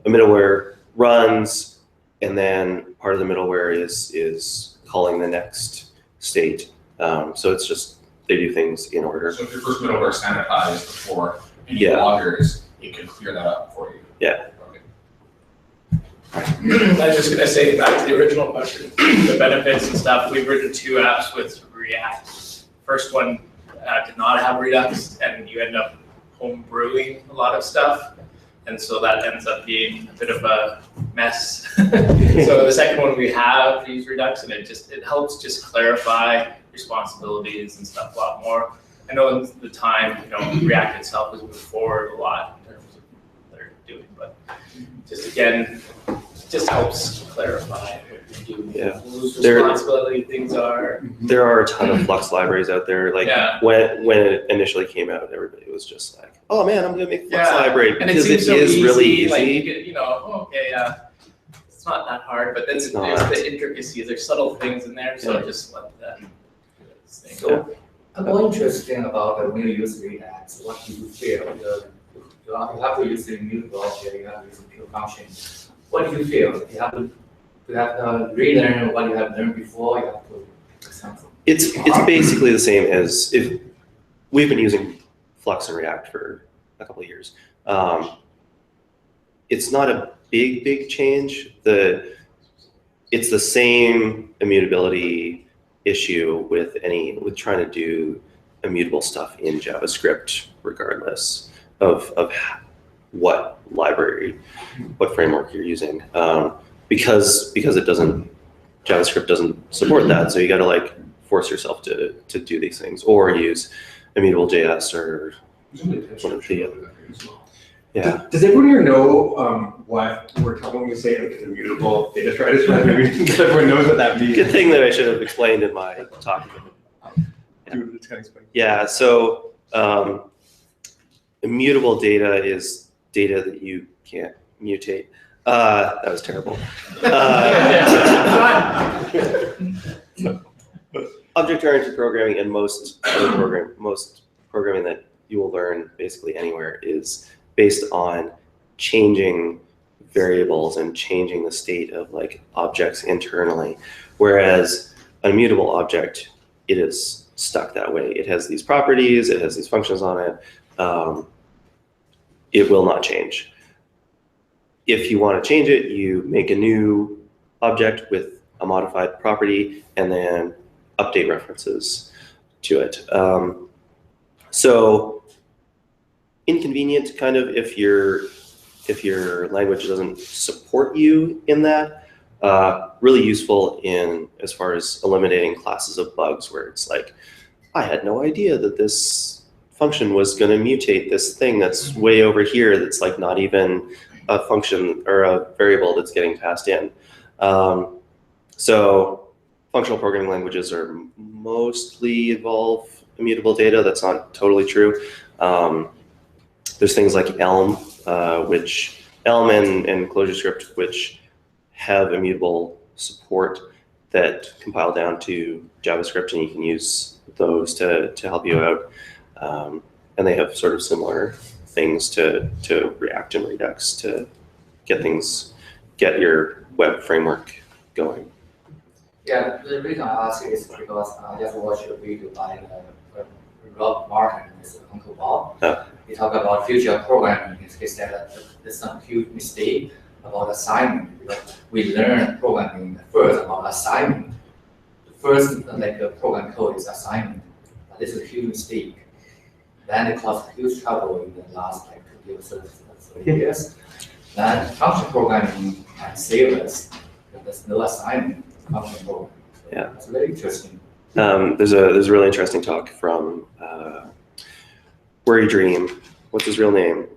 a middleware runs, and then part of the middleware is calling the next state. So it's just they do things in order. So if your first middleware sanitized before any loggers, it can clear that up for you. Yeah. I was just going to say back to the original question, the benefits and stuff. We've written 2 apps with React. First one did not have Redux, and you end up home brewing a lot of stuff. And so that ends up being a bit of a mess. So the second one we have used Redux, and it helps just clarify responsibilities and stuff a lot more. I know in the time, React itself has moved forward a lot in terms of what they're doing, but just again, just helps clarify what you do, whose responsibility things are. There are a ton of Flux libraries out there. Like when it initially came out, everybody was just like, "Oh man, I'm gonna make a Flux library," because it is really easy. Like it's not that hard, but then there's the intricacies. There's subtle things in there, so just let that. So I'm more interested about when you use Redux, what do you feel? You have to use the immutable object, you have to use the pure function. What do you feel? You have to relearn what you have learned before. You have to do something. It's basically the same as if we've been using Flux and React for a couple of years. It's not a big change. It's the same immutability issue with trying to do immutable stuff in JavaScript, regardless of what library, what framework you're using, because JavaScript doesn't support that. So you got to force yourself to do these things, or use Immutable JS or one of the other. Yeah. Does everyone here know what we're talking when we say immutable data strategy? Does everyone knows what that means? Good thing that I should have explained in my talk. Yeah. So immutable data is data that you can't mutate. That was terrible. Object-oriented programming and most programming that you will learn basically anywhere is based on changing variables and changing the state of objects internally. Whereas an immutable object, it is stuck that way. It has these properties, it has these functions on it. It will not change. If you want to change it, you make a new object with a modified property and then update references to it. So inconvenient, kind of, if your language doesn't support you in that. Really useful in as far as eliminating classes of bugs where it's like, I had no idea that this function was going to mutate this thing that's way over here that's like not even a function or a variable that's getting passed in. So functional programming languages are mostly involve immutable data. That's not totally true. There's things like Elm, Elm and ClojureScript, which have immutable support that compile down to JavaScript, and you can use those to help you out. And they have sort of similar things to React and Redux to get your web framework going. Yeah, the reason I ask is because I just watched a video by Rob Martin, his Uncle Bob. He talked about future programming. He said that there's some huge mistake about assignment. Because we learn programming first about assignment. The first the program code is assignment. But this is a huge mistake. Then it caused huge trouble in the last 30 years. Then function programming can save us. There's no assignment function programming. So yeah, it's very interesting. There's a really interesting talk from Where You Dream. What's his real name?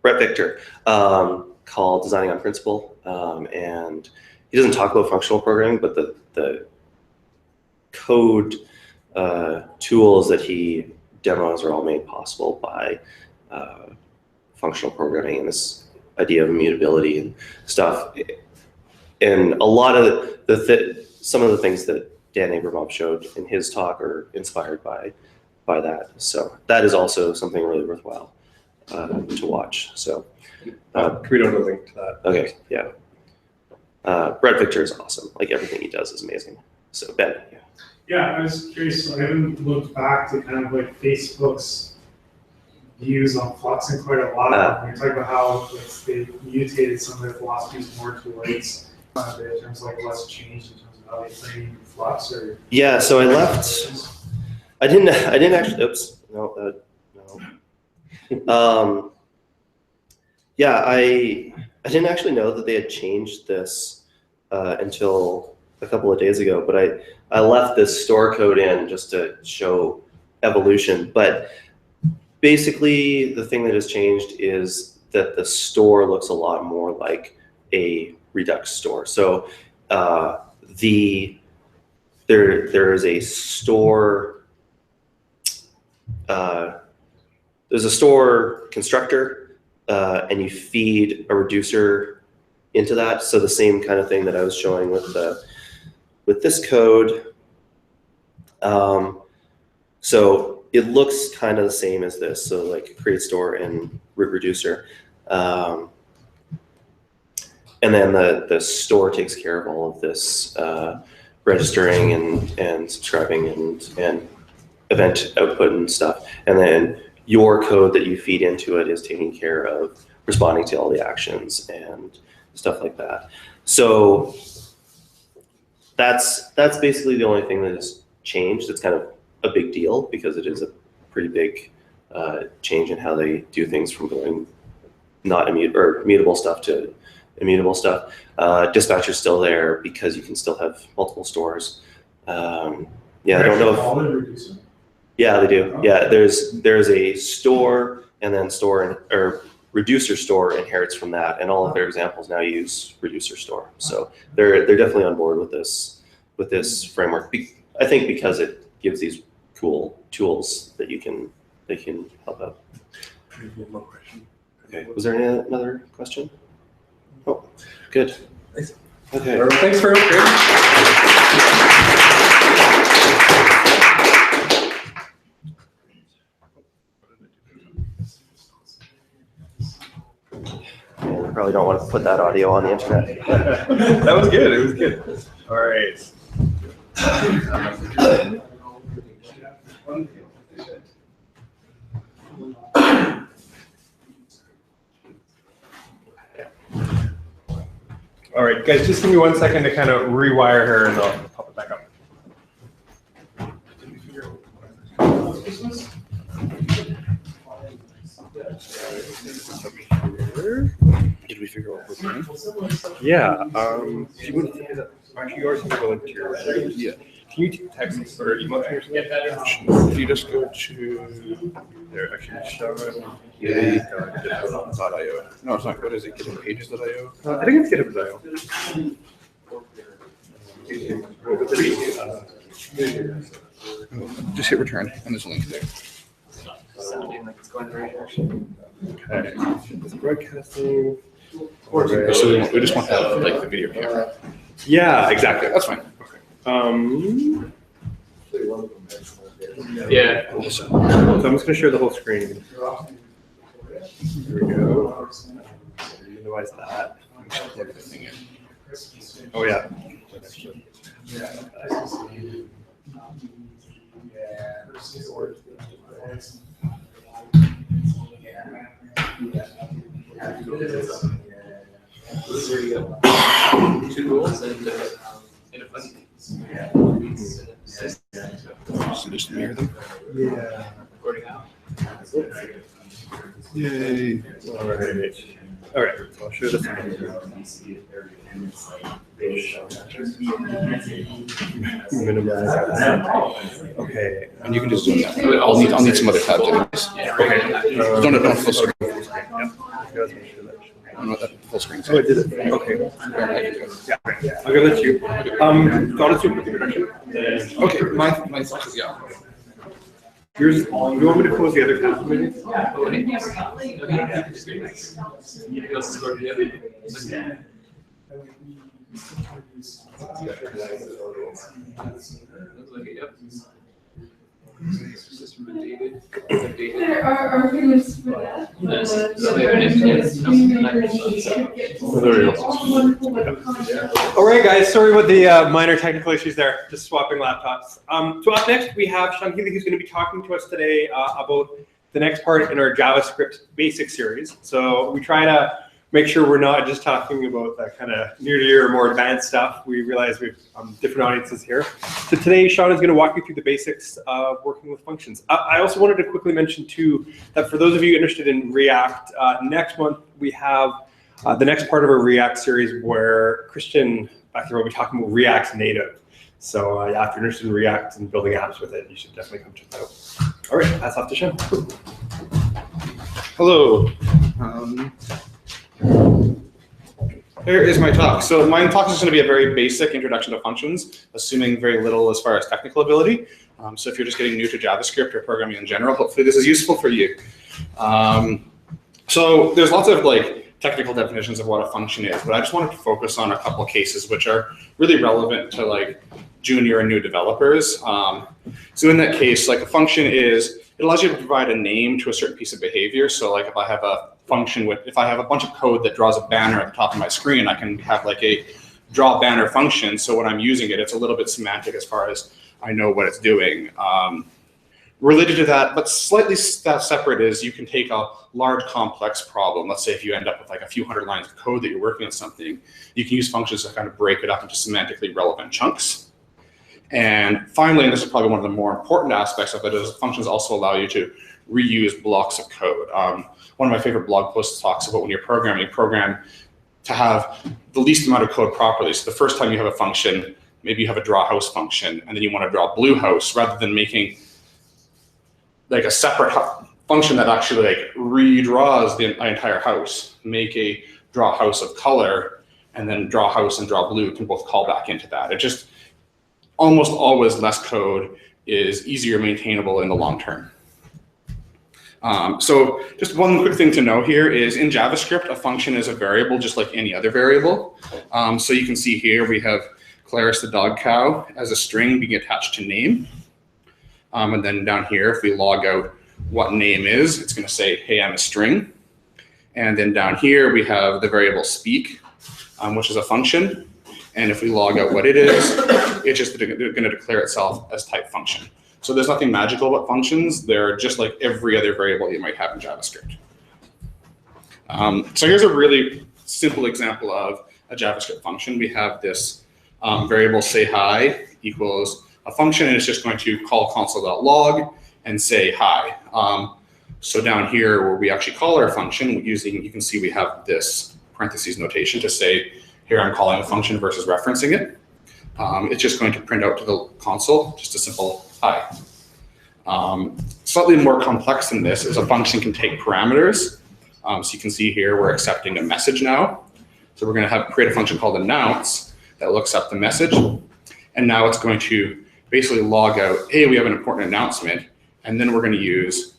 Brett Victor, called Designing on Principle. And he doesn't talk about functional programming, but the code tools that he demos are all made possible by functional programming and this idea of immutability and stuff. And a lot of some of the things that Dan Abramov showed in his talk are inspired by that. So that is also something really worthwhile to watch. So can we download a link to that? Okay, yeah. Brett Victor is awesome. Like everything he does is amazing. So Ben, yeah. Yeah, I was curious. So I haven't looked back to kind of like Facebook's views on Flux in quite a while. We talk about how they mutated some of their philosophies more towards in terms of like what's changed in terms of how they frame Flux or. Yeah, so I left. I didn't actually. Oops. No. No. Yeah, I didn't actually know that they had changed this until a couple of days ago, but I left this store code in just to show evolution. But basically, the thing that has changed is that the store looks a lot more like a Redux store. So there is a store. There's a store constructor, and you feed a reducer into that. So the same kind of thing that I was showing with this code. So it looks kind of the same as this. So like create store and reducer. And then the store takes care of all of this registering and subscribing and event output and stuff. And then your code that you feed into it is taking care of responding to all the actions and stuff like that. So that's basically the only thing that has changed. It's kind of a big deal because it is a pretty big change in how they do things from going not immutable stuff to immutable stuff. Dispatcher's still there because you can still have multiple stores. Yeah, I don't know if. Yeah, they do. Yeah, there's a store and then reducer store inherits from that, and all of their examples now use reducer store. So they're definitely on board with this framework. I think because it gives these cool tools that they can help out. Okay, was there another question? Oh, good. Thanks. Okay. Thanks for I probably don't want to put that audio on the internet. That was good. It was good. All right. All right, guys, just give me 1 second to kind of rewire her and I'll pop it back up. Did we figure out what we're doing? Yeah. If you would, actually, yours can go into your. Yeah. Can you text or email to yourself? If you just go to There, actually, Sean Healy. GitHub.io. No, it's not. What is it? GitHub Pages.io? I think it's GitHub.io. Just hit return, and there's a link there. Sounding like it's going the right direction. Okay. It's broadcasting. So we just want to have like the video camera. Yeah, exactly. That's fine. Yeah. So I'm just going to share the whole screen. There we go. Minimize that. Plug the thing in. Oh, yeah. Two rules and a fuzzy. So just mirror them. Yeah. Recording out. Yay. All right. All right. So I'll show this. Minimize. Okay. And you can just zoom that. I'll need some other tabs anyways. Okay. Don't full screen. Full screen. Oh, I did it. Okay. Yeah. I'll go let you. Thought it's super introduction. Okay. My yeah. Yours. You want me to close the other tab? Maybe? There are arguments for that. All right, guys. Sorry about the minor technical issues there. Just swapping laptops. So up next, we have Sean Healy, who's going to be talking to us today about the next part in our JavaScript basic series. So we try to make sure we're not just talking about that kind of near-to-near or more advanced stuff. We realize we have different audiences here. So today, Sean is going to walk you through the basics of working with functions. I also wanted to quickly mention, too, that for those of you interested in React, next month we have the next part of our React series where Christian back here will be talking about React Native. So yeah, if you're interested in React and building apps with it, you should definitely come check that out. All right, pass off to Sean. Hello. Here is my talk. So my talk is going to be a very basic introduction to functions, assuming very little as far as technical ability. So if you're just getting new to JavaScript or programming in general, hopefully this is useful for you. So there's lots of like technical definitions of what a function is, but I just wanted to focus on a couple of cases which are really relevant to like junior and new developers. So in that case, like a function is, it allows you to provide a name to a certain piece of behavior. So like if I have a function with, if I have a bunch of code that draws a banner at the top of my screen, I can have like a draw banner function. So when I'm using it, it's a little bit semantic as far as I know what it's doing. Related to that, but slightly separate, is you can take a large complex problem. Let's say if you end up with like a few hundred lines of code that you're working on something, you can use functions to kind of break it up into semantically relevant chunks. And finally, and this is probably one of the more important aspects of it, is functions also allow you to reuse blocks of code. One of my favorite blog posts talks about when you're programming, program to have the least amount of code properly. So the first time you have a function, maybe you have a draw house function, and then you want to draw blue house, rather than making like a separate function that actually like redraws the entire house. Make a draw house of color, and then draw house and draw blue can both call back into that. It just, almost always less code is easier maintainable in the long term. So just one quick thing to know here is in JavaScript, a function is a variable just like any other variable. So you can see here we have Clarice the dog cow as a string being attached to name. And then down here, if we log out what name is, it's going to say, hey, I'm a string. And then down here, we have the variable speak, which is a function. And if we log out what it is, it's just going to declare itself as type function. So there's nothing magical about functions. They're just like every other variable you might have in JavaScript. So here's a really simple example of a JavaScript function. We have this variable say hi equals a function, and it's just going to call console.log and say hi. So down here where we actually call our function using, you can see we have this parentheses notation to say, here I'm calling a function versus referencing it. It's just going to print out to the console, just a simple hi. Slightly more complex than this is a function can take parameters. So you can see here we're accepting a message now. So we're going to create a function called announce that looks up the message. And now it's going to basically log out, hey, we have an important announcement. And then we're going to use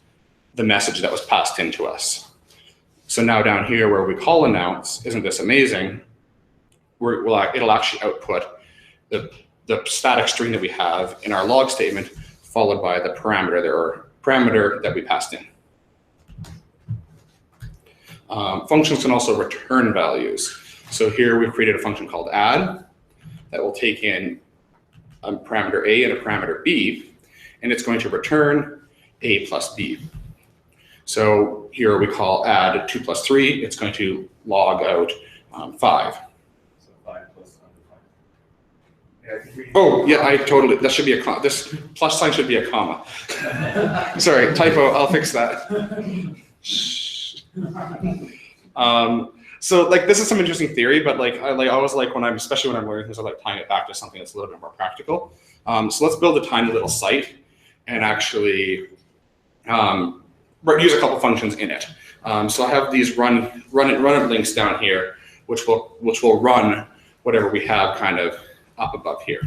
the message that was passed into us. So now down here where we call announce, isn't this amazing? It'll actually output the static string that we have in our log statement, followed by the parameter that we passed in. Functions can also return values. So here we've created a function called add that will take in a parameter A and a parameter B, and it's going to return A plus B. So here we call add 2 plus 3. It's going to log out 5. So 5 plus 5. Oh, yeah, that should be a comma. This plus sign should be a comma. Sorry, typo, I'll fix that. So like this is some interesting theory, but I always like especially when I'm learning things, I like tying it back to something that's a little bit more practical. So let's build a tiny little site and actually use a couple functions in it. So I have these run it links down here, which will run whatever we have kind of up above here.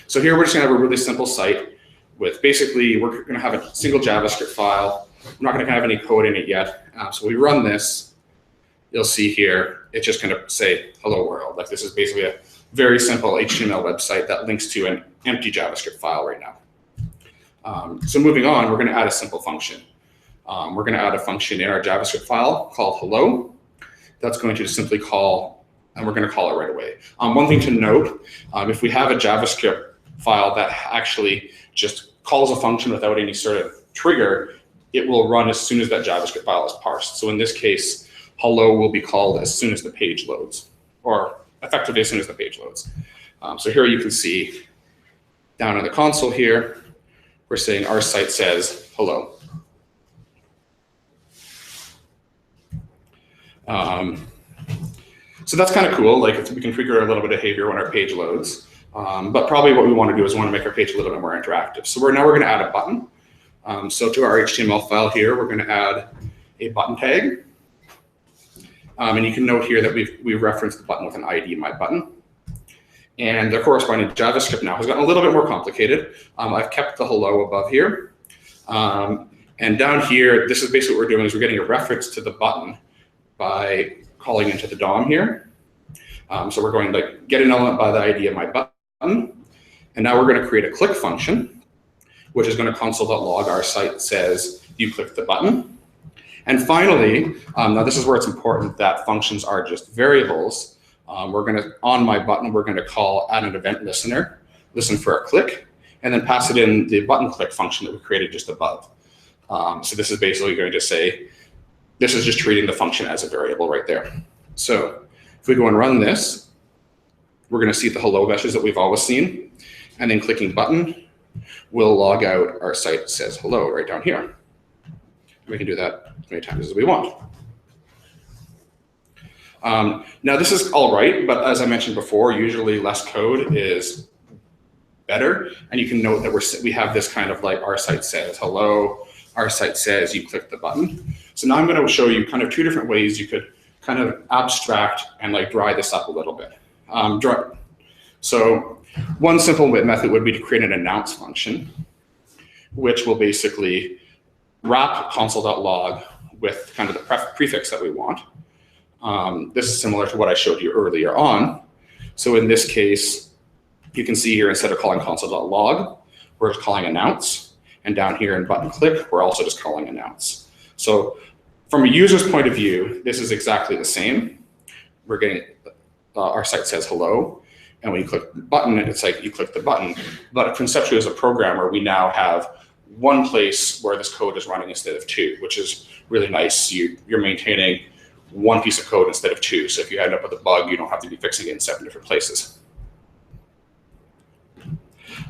So here we're just gonna have a really simple site with basically we're gonna have a single JavaScript file. I'm not gonna have any code in it yet. So we run this. You'll see here, it's just gonna say hello world. Like this is basically a very simple HTML website that links to an empty JavaScript file right now. So moving on, we're gonna add a simple function. We're gonna add a function in our JavaScript file called hello. That's going to simply call, and we're gonna call it right away. One thing to note, if we have a JavaScript file that actually just calls a function without any sort of trigger, it will run as soon as that JavaScript file is parsed. So in this case, hello will be called as soon as the page loads, or effectively as soon as the page loads. So here you can see down in the console here, we're saying our site says hello. So that's kind of cool. Like we can trigger a little bit of behavior when our page loads. But probably what we want to do is we want to make our page a little bit more interactive. So now we're going to add a button. So to our HTML file here, we're going to add a button tag. And you can note here that we've referenced the button with an ID, my button. And the corresponding JavaScript now has gotten a little bit more complicated. I've kept the hello above here. And down here, this is basically what we're doing is we're getting a reference to the button by calling into the DOM here. So we're going to get an element by the ID of my button. And now we're going to create a click function, which is going to console.log our site says you click the button. And finally, now this is where it's important that functions are just variables. On my button, we're going to call add an event listener, listen for a click, and then pass it in the button click function that we created just above. So this is basically going to say, this is just treating the function as a variable right there. So if we go and run this, we're going to see the hello message that we've always seen. And then clicking button will log out our site says hello right down here. We can do that as many times as we want. Now this is all right, but as I mentioned before, usually less code is better. And you can note that we have this kind of like our site says hello, our site says you click the button. So now I'm going to show you kind of two different ways you could kind of abstract and dry this up a little bit. So one simple method would be to create an announce function, which will basically wrap console.log with kind of the prefix that we want. This is similar to what I showed you earlier on. So in this case, you can see here instead of calling console.log, we're just calling announce. And down here in button click, we're also just calling announce. So from a user's point of view, this is exactly the same. We're getting our site says hello. And when you click the button, it's like you click the button. But conceptually, as a programmer, we now have one place where this code is running instead of two, which is really nice. You're maintaining one piece of code instead of two. So if you end up with a bug, you don't have to be fixing it in 7 different places.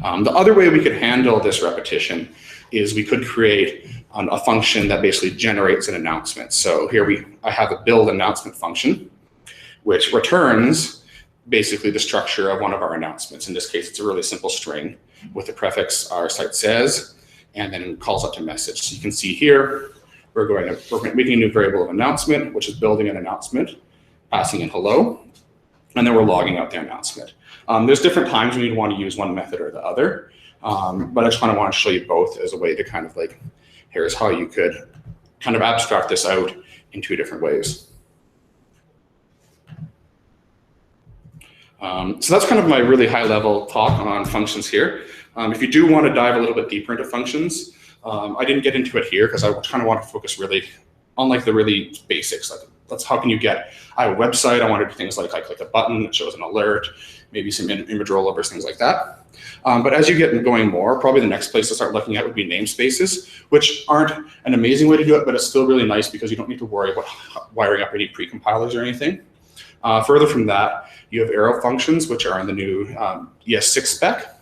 The other way we could handle this repetition is we could create a function that basically generates an announcement. So here I have a build announcement function, which returns basically the structure of one of our announcements. In this case, it's a really simple string with the prefix our site says, and then it calls out to message. So you can see here, we're making a new variable of announcement, which is building an announcement, passing in hello, and then we're logging out the announcement. There's different times when you'd want to use one method or the other, but I just kind of want to show you both as a way to kind of like, here's how you could kind of abstract this out in 2 different ways. So that's kind of my really high level talk on functions here. If you do want to dive a little bit deeper into functions, I didn't get into it here because I kind of want to focus really on like the really basics. Like that's how can you get, I have a website, I want to do things like I click a button, it shows an alert, maybe some image rollovers, things like that. But as you get going more, probably the next place to start looking at would be namespaces, which aren't an amazing way to do it, but it's still really nice because you don't need to worry about wiring up any precompilers or anything. Further from that, you have arrow functions, which are in the new ES6 spec.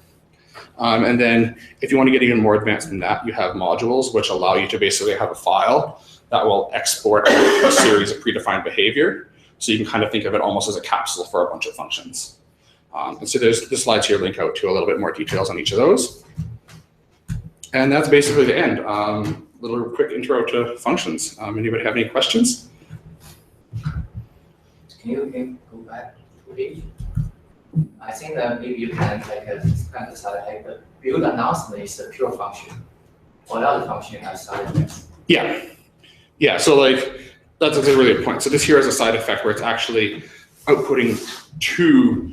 And then if you want to get even more advanced than that, you have modules, which allow you to basically have a file that will export a series of predefined behavior. So you can kind of think of it almost as a capsule for a bunch of functions. And so the slides here link out to a little bit more details on each of those. And that's basically the end. Little quick intro to functions. Anybody have any questions? Can you go back to page? I think that maybe you can like kind of side effect. The build announcement is a pure function. All other function has side effects. Yeah. Yeah. So like that's a really good point. So this here is a side effect where it's actually outputting to,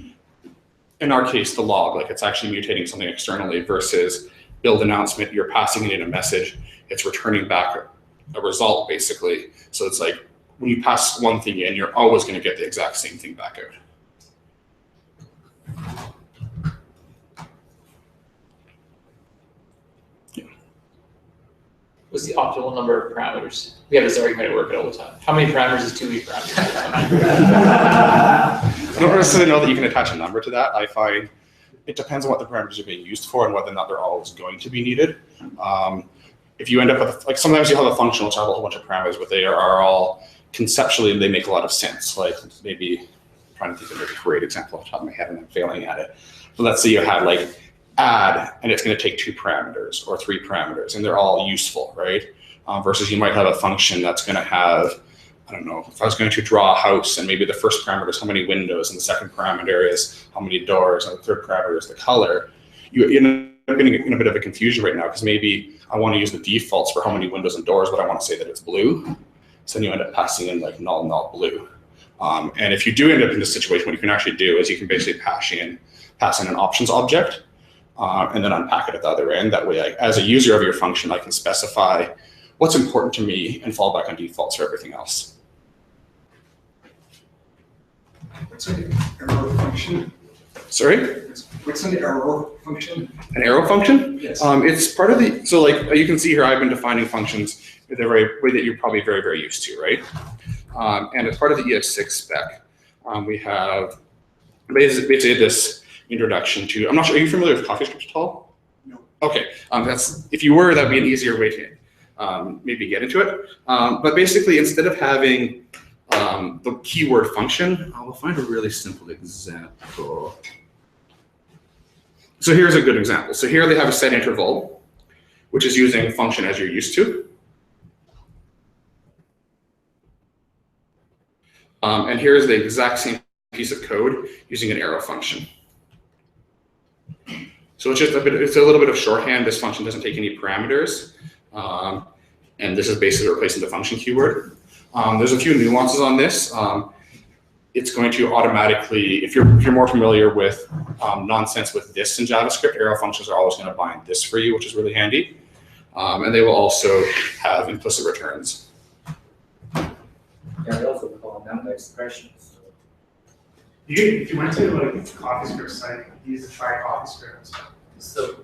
in our case, the log. Like it's actually mutating something externally versus build announcement. You're passing it in a message. It's returning back a result basically. So it's like when you pass one thing in, you're always going to get the exact same thing back out. What's the optimal number of parameters? We have this argument at work all the time. How many parameters is 2 parameters? I don't necessarily know that you can attach a number to that. I find it depends on what the parameters are being used for and whether or not they're always going to be needed. If you end up with, like sometimes you have a function which have a whole bunch of parameters, but they are all conceptually, they make a lot of sense. Like maybe, I'm trying to think of a great example off the top of my head and I'm failing at it. But let's say you had like add, and it's going to take 2 parameters or 3 parameters, and they're all useful, right? Versus you might have a function that's going to have, I don't know, if I was going to draw a house, and maybe the first parameter is how many windows, and the second parameter is how many doors, and the third parameter is the color. You're going to get in a bit of a confusion right now, because maybe I want to use the defaults for how many windows and doors, but I want to say that it's blue. So then you end up passing in like null, null, blue. And if you do end up in this situation, what you can actually do is you can basically pass in an options object, and then unpack it at the other end. That way, as a user of your function, I can specify what's important to me and fall back on defaults for everything else. What's an arrow function? Sorry? What's an arrow function? An arrow function? Yes. It's part of the, so like you can see here, I've been defining functions the way that you're probably very, very used to, right? And as part of the ES6 spec, we have basically this introduction to, I'm not sure, are you familiar with Coffeescript at all? No. Okay, if you were, that'd be an easier way to maybe get into it. But basically, instead of having the keyword function, I'll find a really simple example. So here's a good example. So here they have a set interval, which is using function as you're used to. And here's the exact same piece of code using an arrow function. So it's just it's a little bit of shorthand. This function doesn't take any parameters. And this is basically replacing the function keyword. There's a few nuances on this. It's going to automatically, if you're more familiar with nonsense with this in JavaScript, arrow functions are always going to bind this for you, which is really handy. And they will also have implicit returns. Yeah, they also call number expressions. If you went to like Coffeescript site, you need to try Coffeescript. So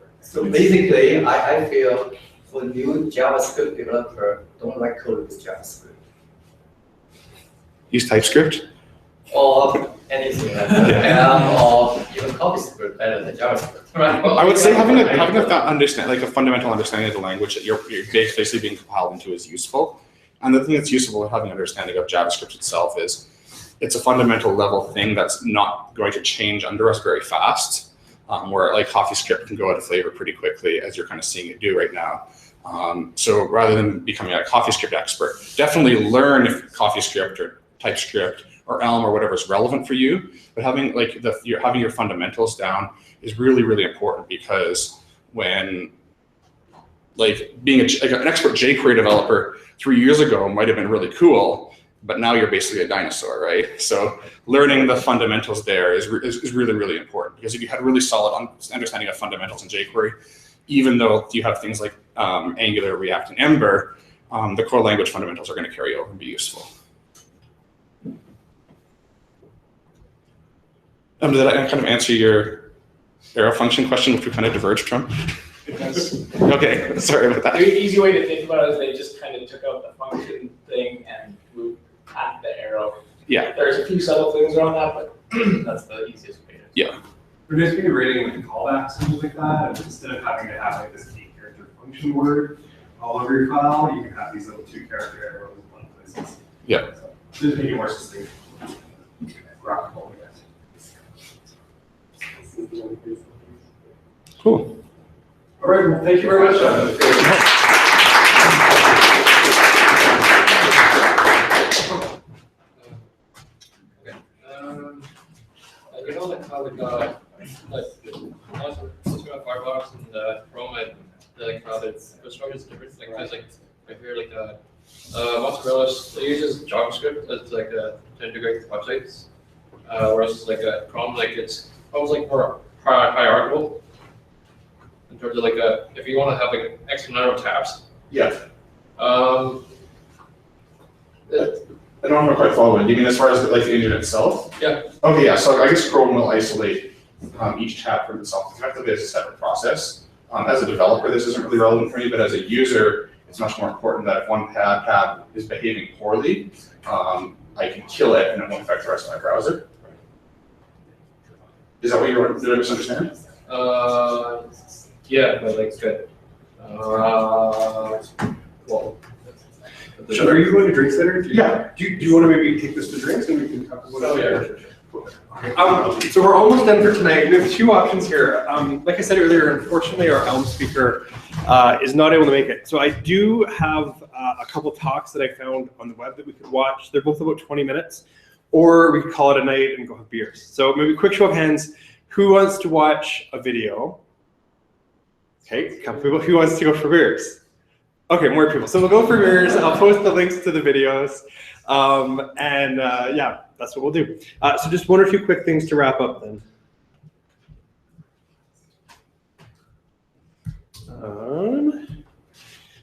basically, I feel for new JavaScript developer, don't like code with JavaScript. Use TypeScript? Or anything like that, or even Coffeescript better than JavaScript, right? I would say having a fundamental understanding of the language that you're basically being compiled into is useful. And the thing that's useful with having an understanding of JavaScript itself is it's a fundamental level thing that's not going to change under us very fast. Where like Coffeescript can go out of flavor pretty quickly, as you're kind of seeing it do right now. So rather than becoming a Coffeescript expert, definitely learn if Coffeescript or TypeScript or Elm or whatever is relevant for you. But having like having your fundamentals down is really, really important, because when like being an expert jQuery developer 3 years ago might have been really cool, but now you're basically a dinosaur, right? So learning the fundamentals there is really, really important, because if you had a really solid understanding of fundamentals in jQuery, even though you have things like Angular, React, and Ember, the core language fundamentals are going to carry over and be useful. Did I kind of answer your arrow function question, which we kind of diverged from? Okay, sorry about that. The easy way to think about it is they just kind of took out the function thing and moved at the arrow. Yeah. There's a few subtle things around that, but that's the easiest way to. Yeah. We're just maybe rating like callbacks and things like that, and instead of having to have like this 8-character function word all over your file, you can have these little 2-character arrows in one place. Yeah. So just make it more succinct. Graphical, I guess. Cool. All right, well, thank you very much. You know, like how like Firefox and Chrome, like how the structure is different. Like there's like I hear like mozzarella uses JavaScript as like to integrate websites, whereas like Chrome, like it's almost like more hierarchical in terms of like if you want to have like an extra number of tabs. Yeah. I don't know quite follow it. You mean as far as like the engine itself? Yeah. Okay, yeah. So I guess Chrome will isolate each tab from itself. Effectively, it's a separate process. As a developer, this isn't really relevant for me, but as a user, it's much more important that if one tab is behaving poorly, I can kill it and it won't affect the rest of my browser. Is that what you were? Did I misunderstand? Yeah, but like good. Well. Sean, are you going to drinks later? Yeah. Do you want to maybe take this to drinks and we can talk about Oh, it? yeah. So we're almost done for tonight. We have 2 options here. Like I said earlier, unfortunately, our Elm speaker is not able to make it. So I do have a couple talks that I found on the web that we could watch. They're both about 20 minutes, or we could call it a night and go have beers. So maybe quick show of hands. Who wants to watch a video? Okay, a couple people. Who wants to go for beers? Okay, more people. So we'll go for beers. I'll post the links to the videos. Yeah, that's what we'll do. So just 1 or 2 quick things to wrap up then.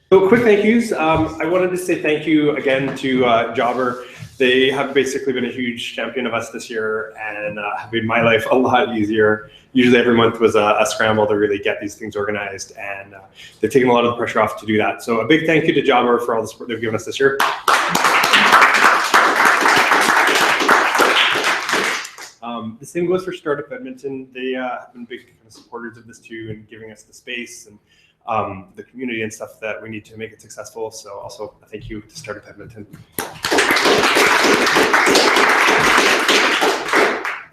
So quick thank yous. I wanted to say thank you again to Jobber. They have basically been a huge champion of us this year and have made my life a lot easier. Usually every month was a scramble to really get these things organized, and they've taken a lot of the pressure off to do that. So a big thank you to Jobber for all the support they've given us this year. The same goes for Startup Edmonton. They have been big kind of supporters of this too, and giving us the space and the community and stuff that we need to make it successful. So also a thank you to Startup Edmonton.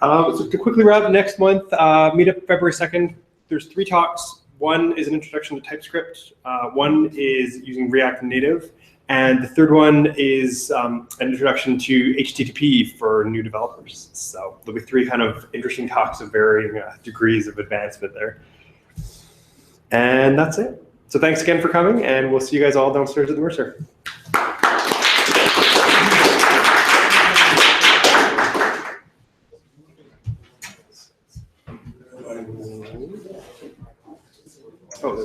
So to quickly wrap, next month, Meetup February 2nd, there's 3 talks. 1 is an introduction to TypeScript. 1 is using React Native. And the 3rd one is an introduction to HTTP for new developers. So there'll be 3 kind of interesting talks of varying degrees of advancement there. And that's it. So thanks again for coming, and we'll see you guys all downstairs at the Mercer. Oh.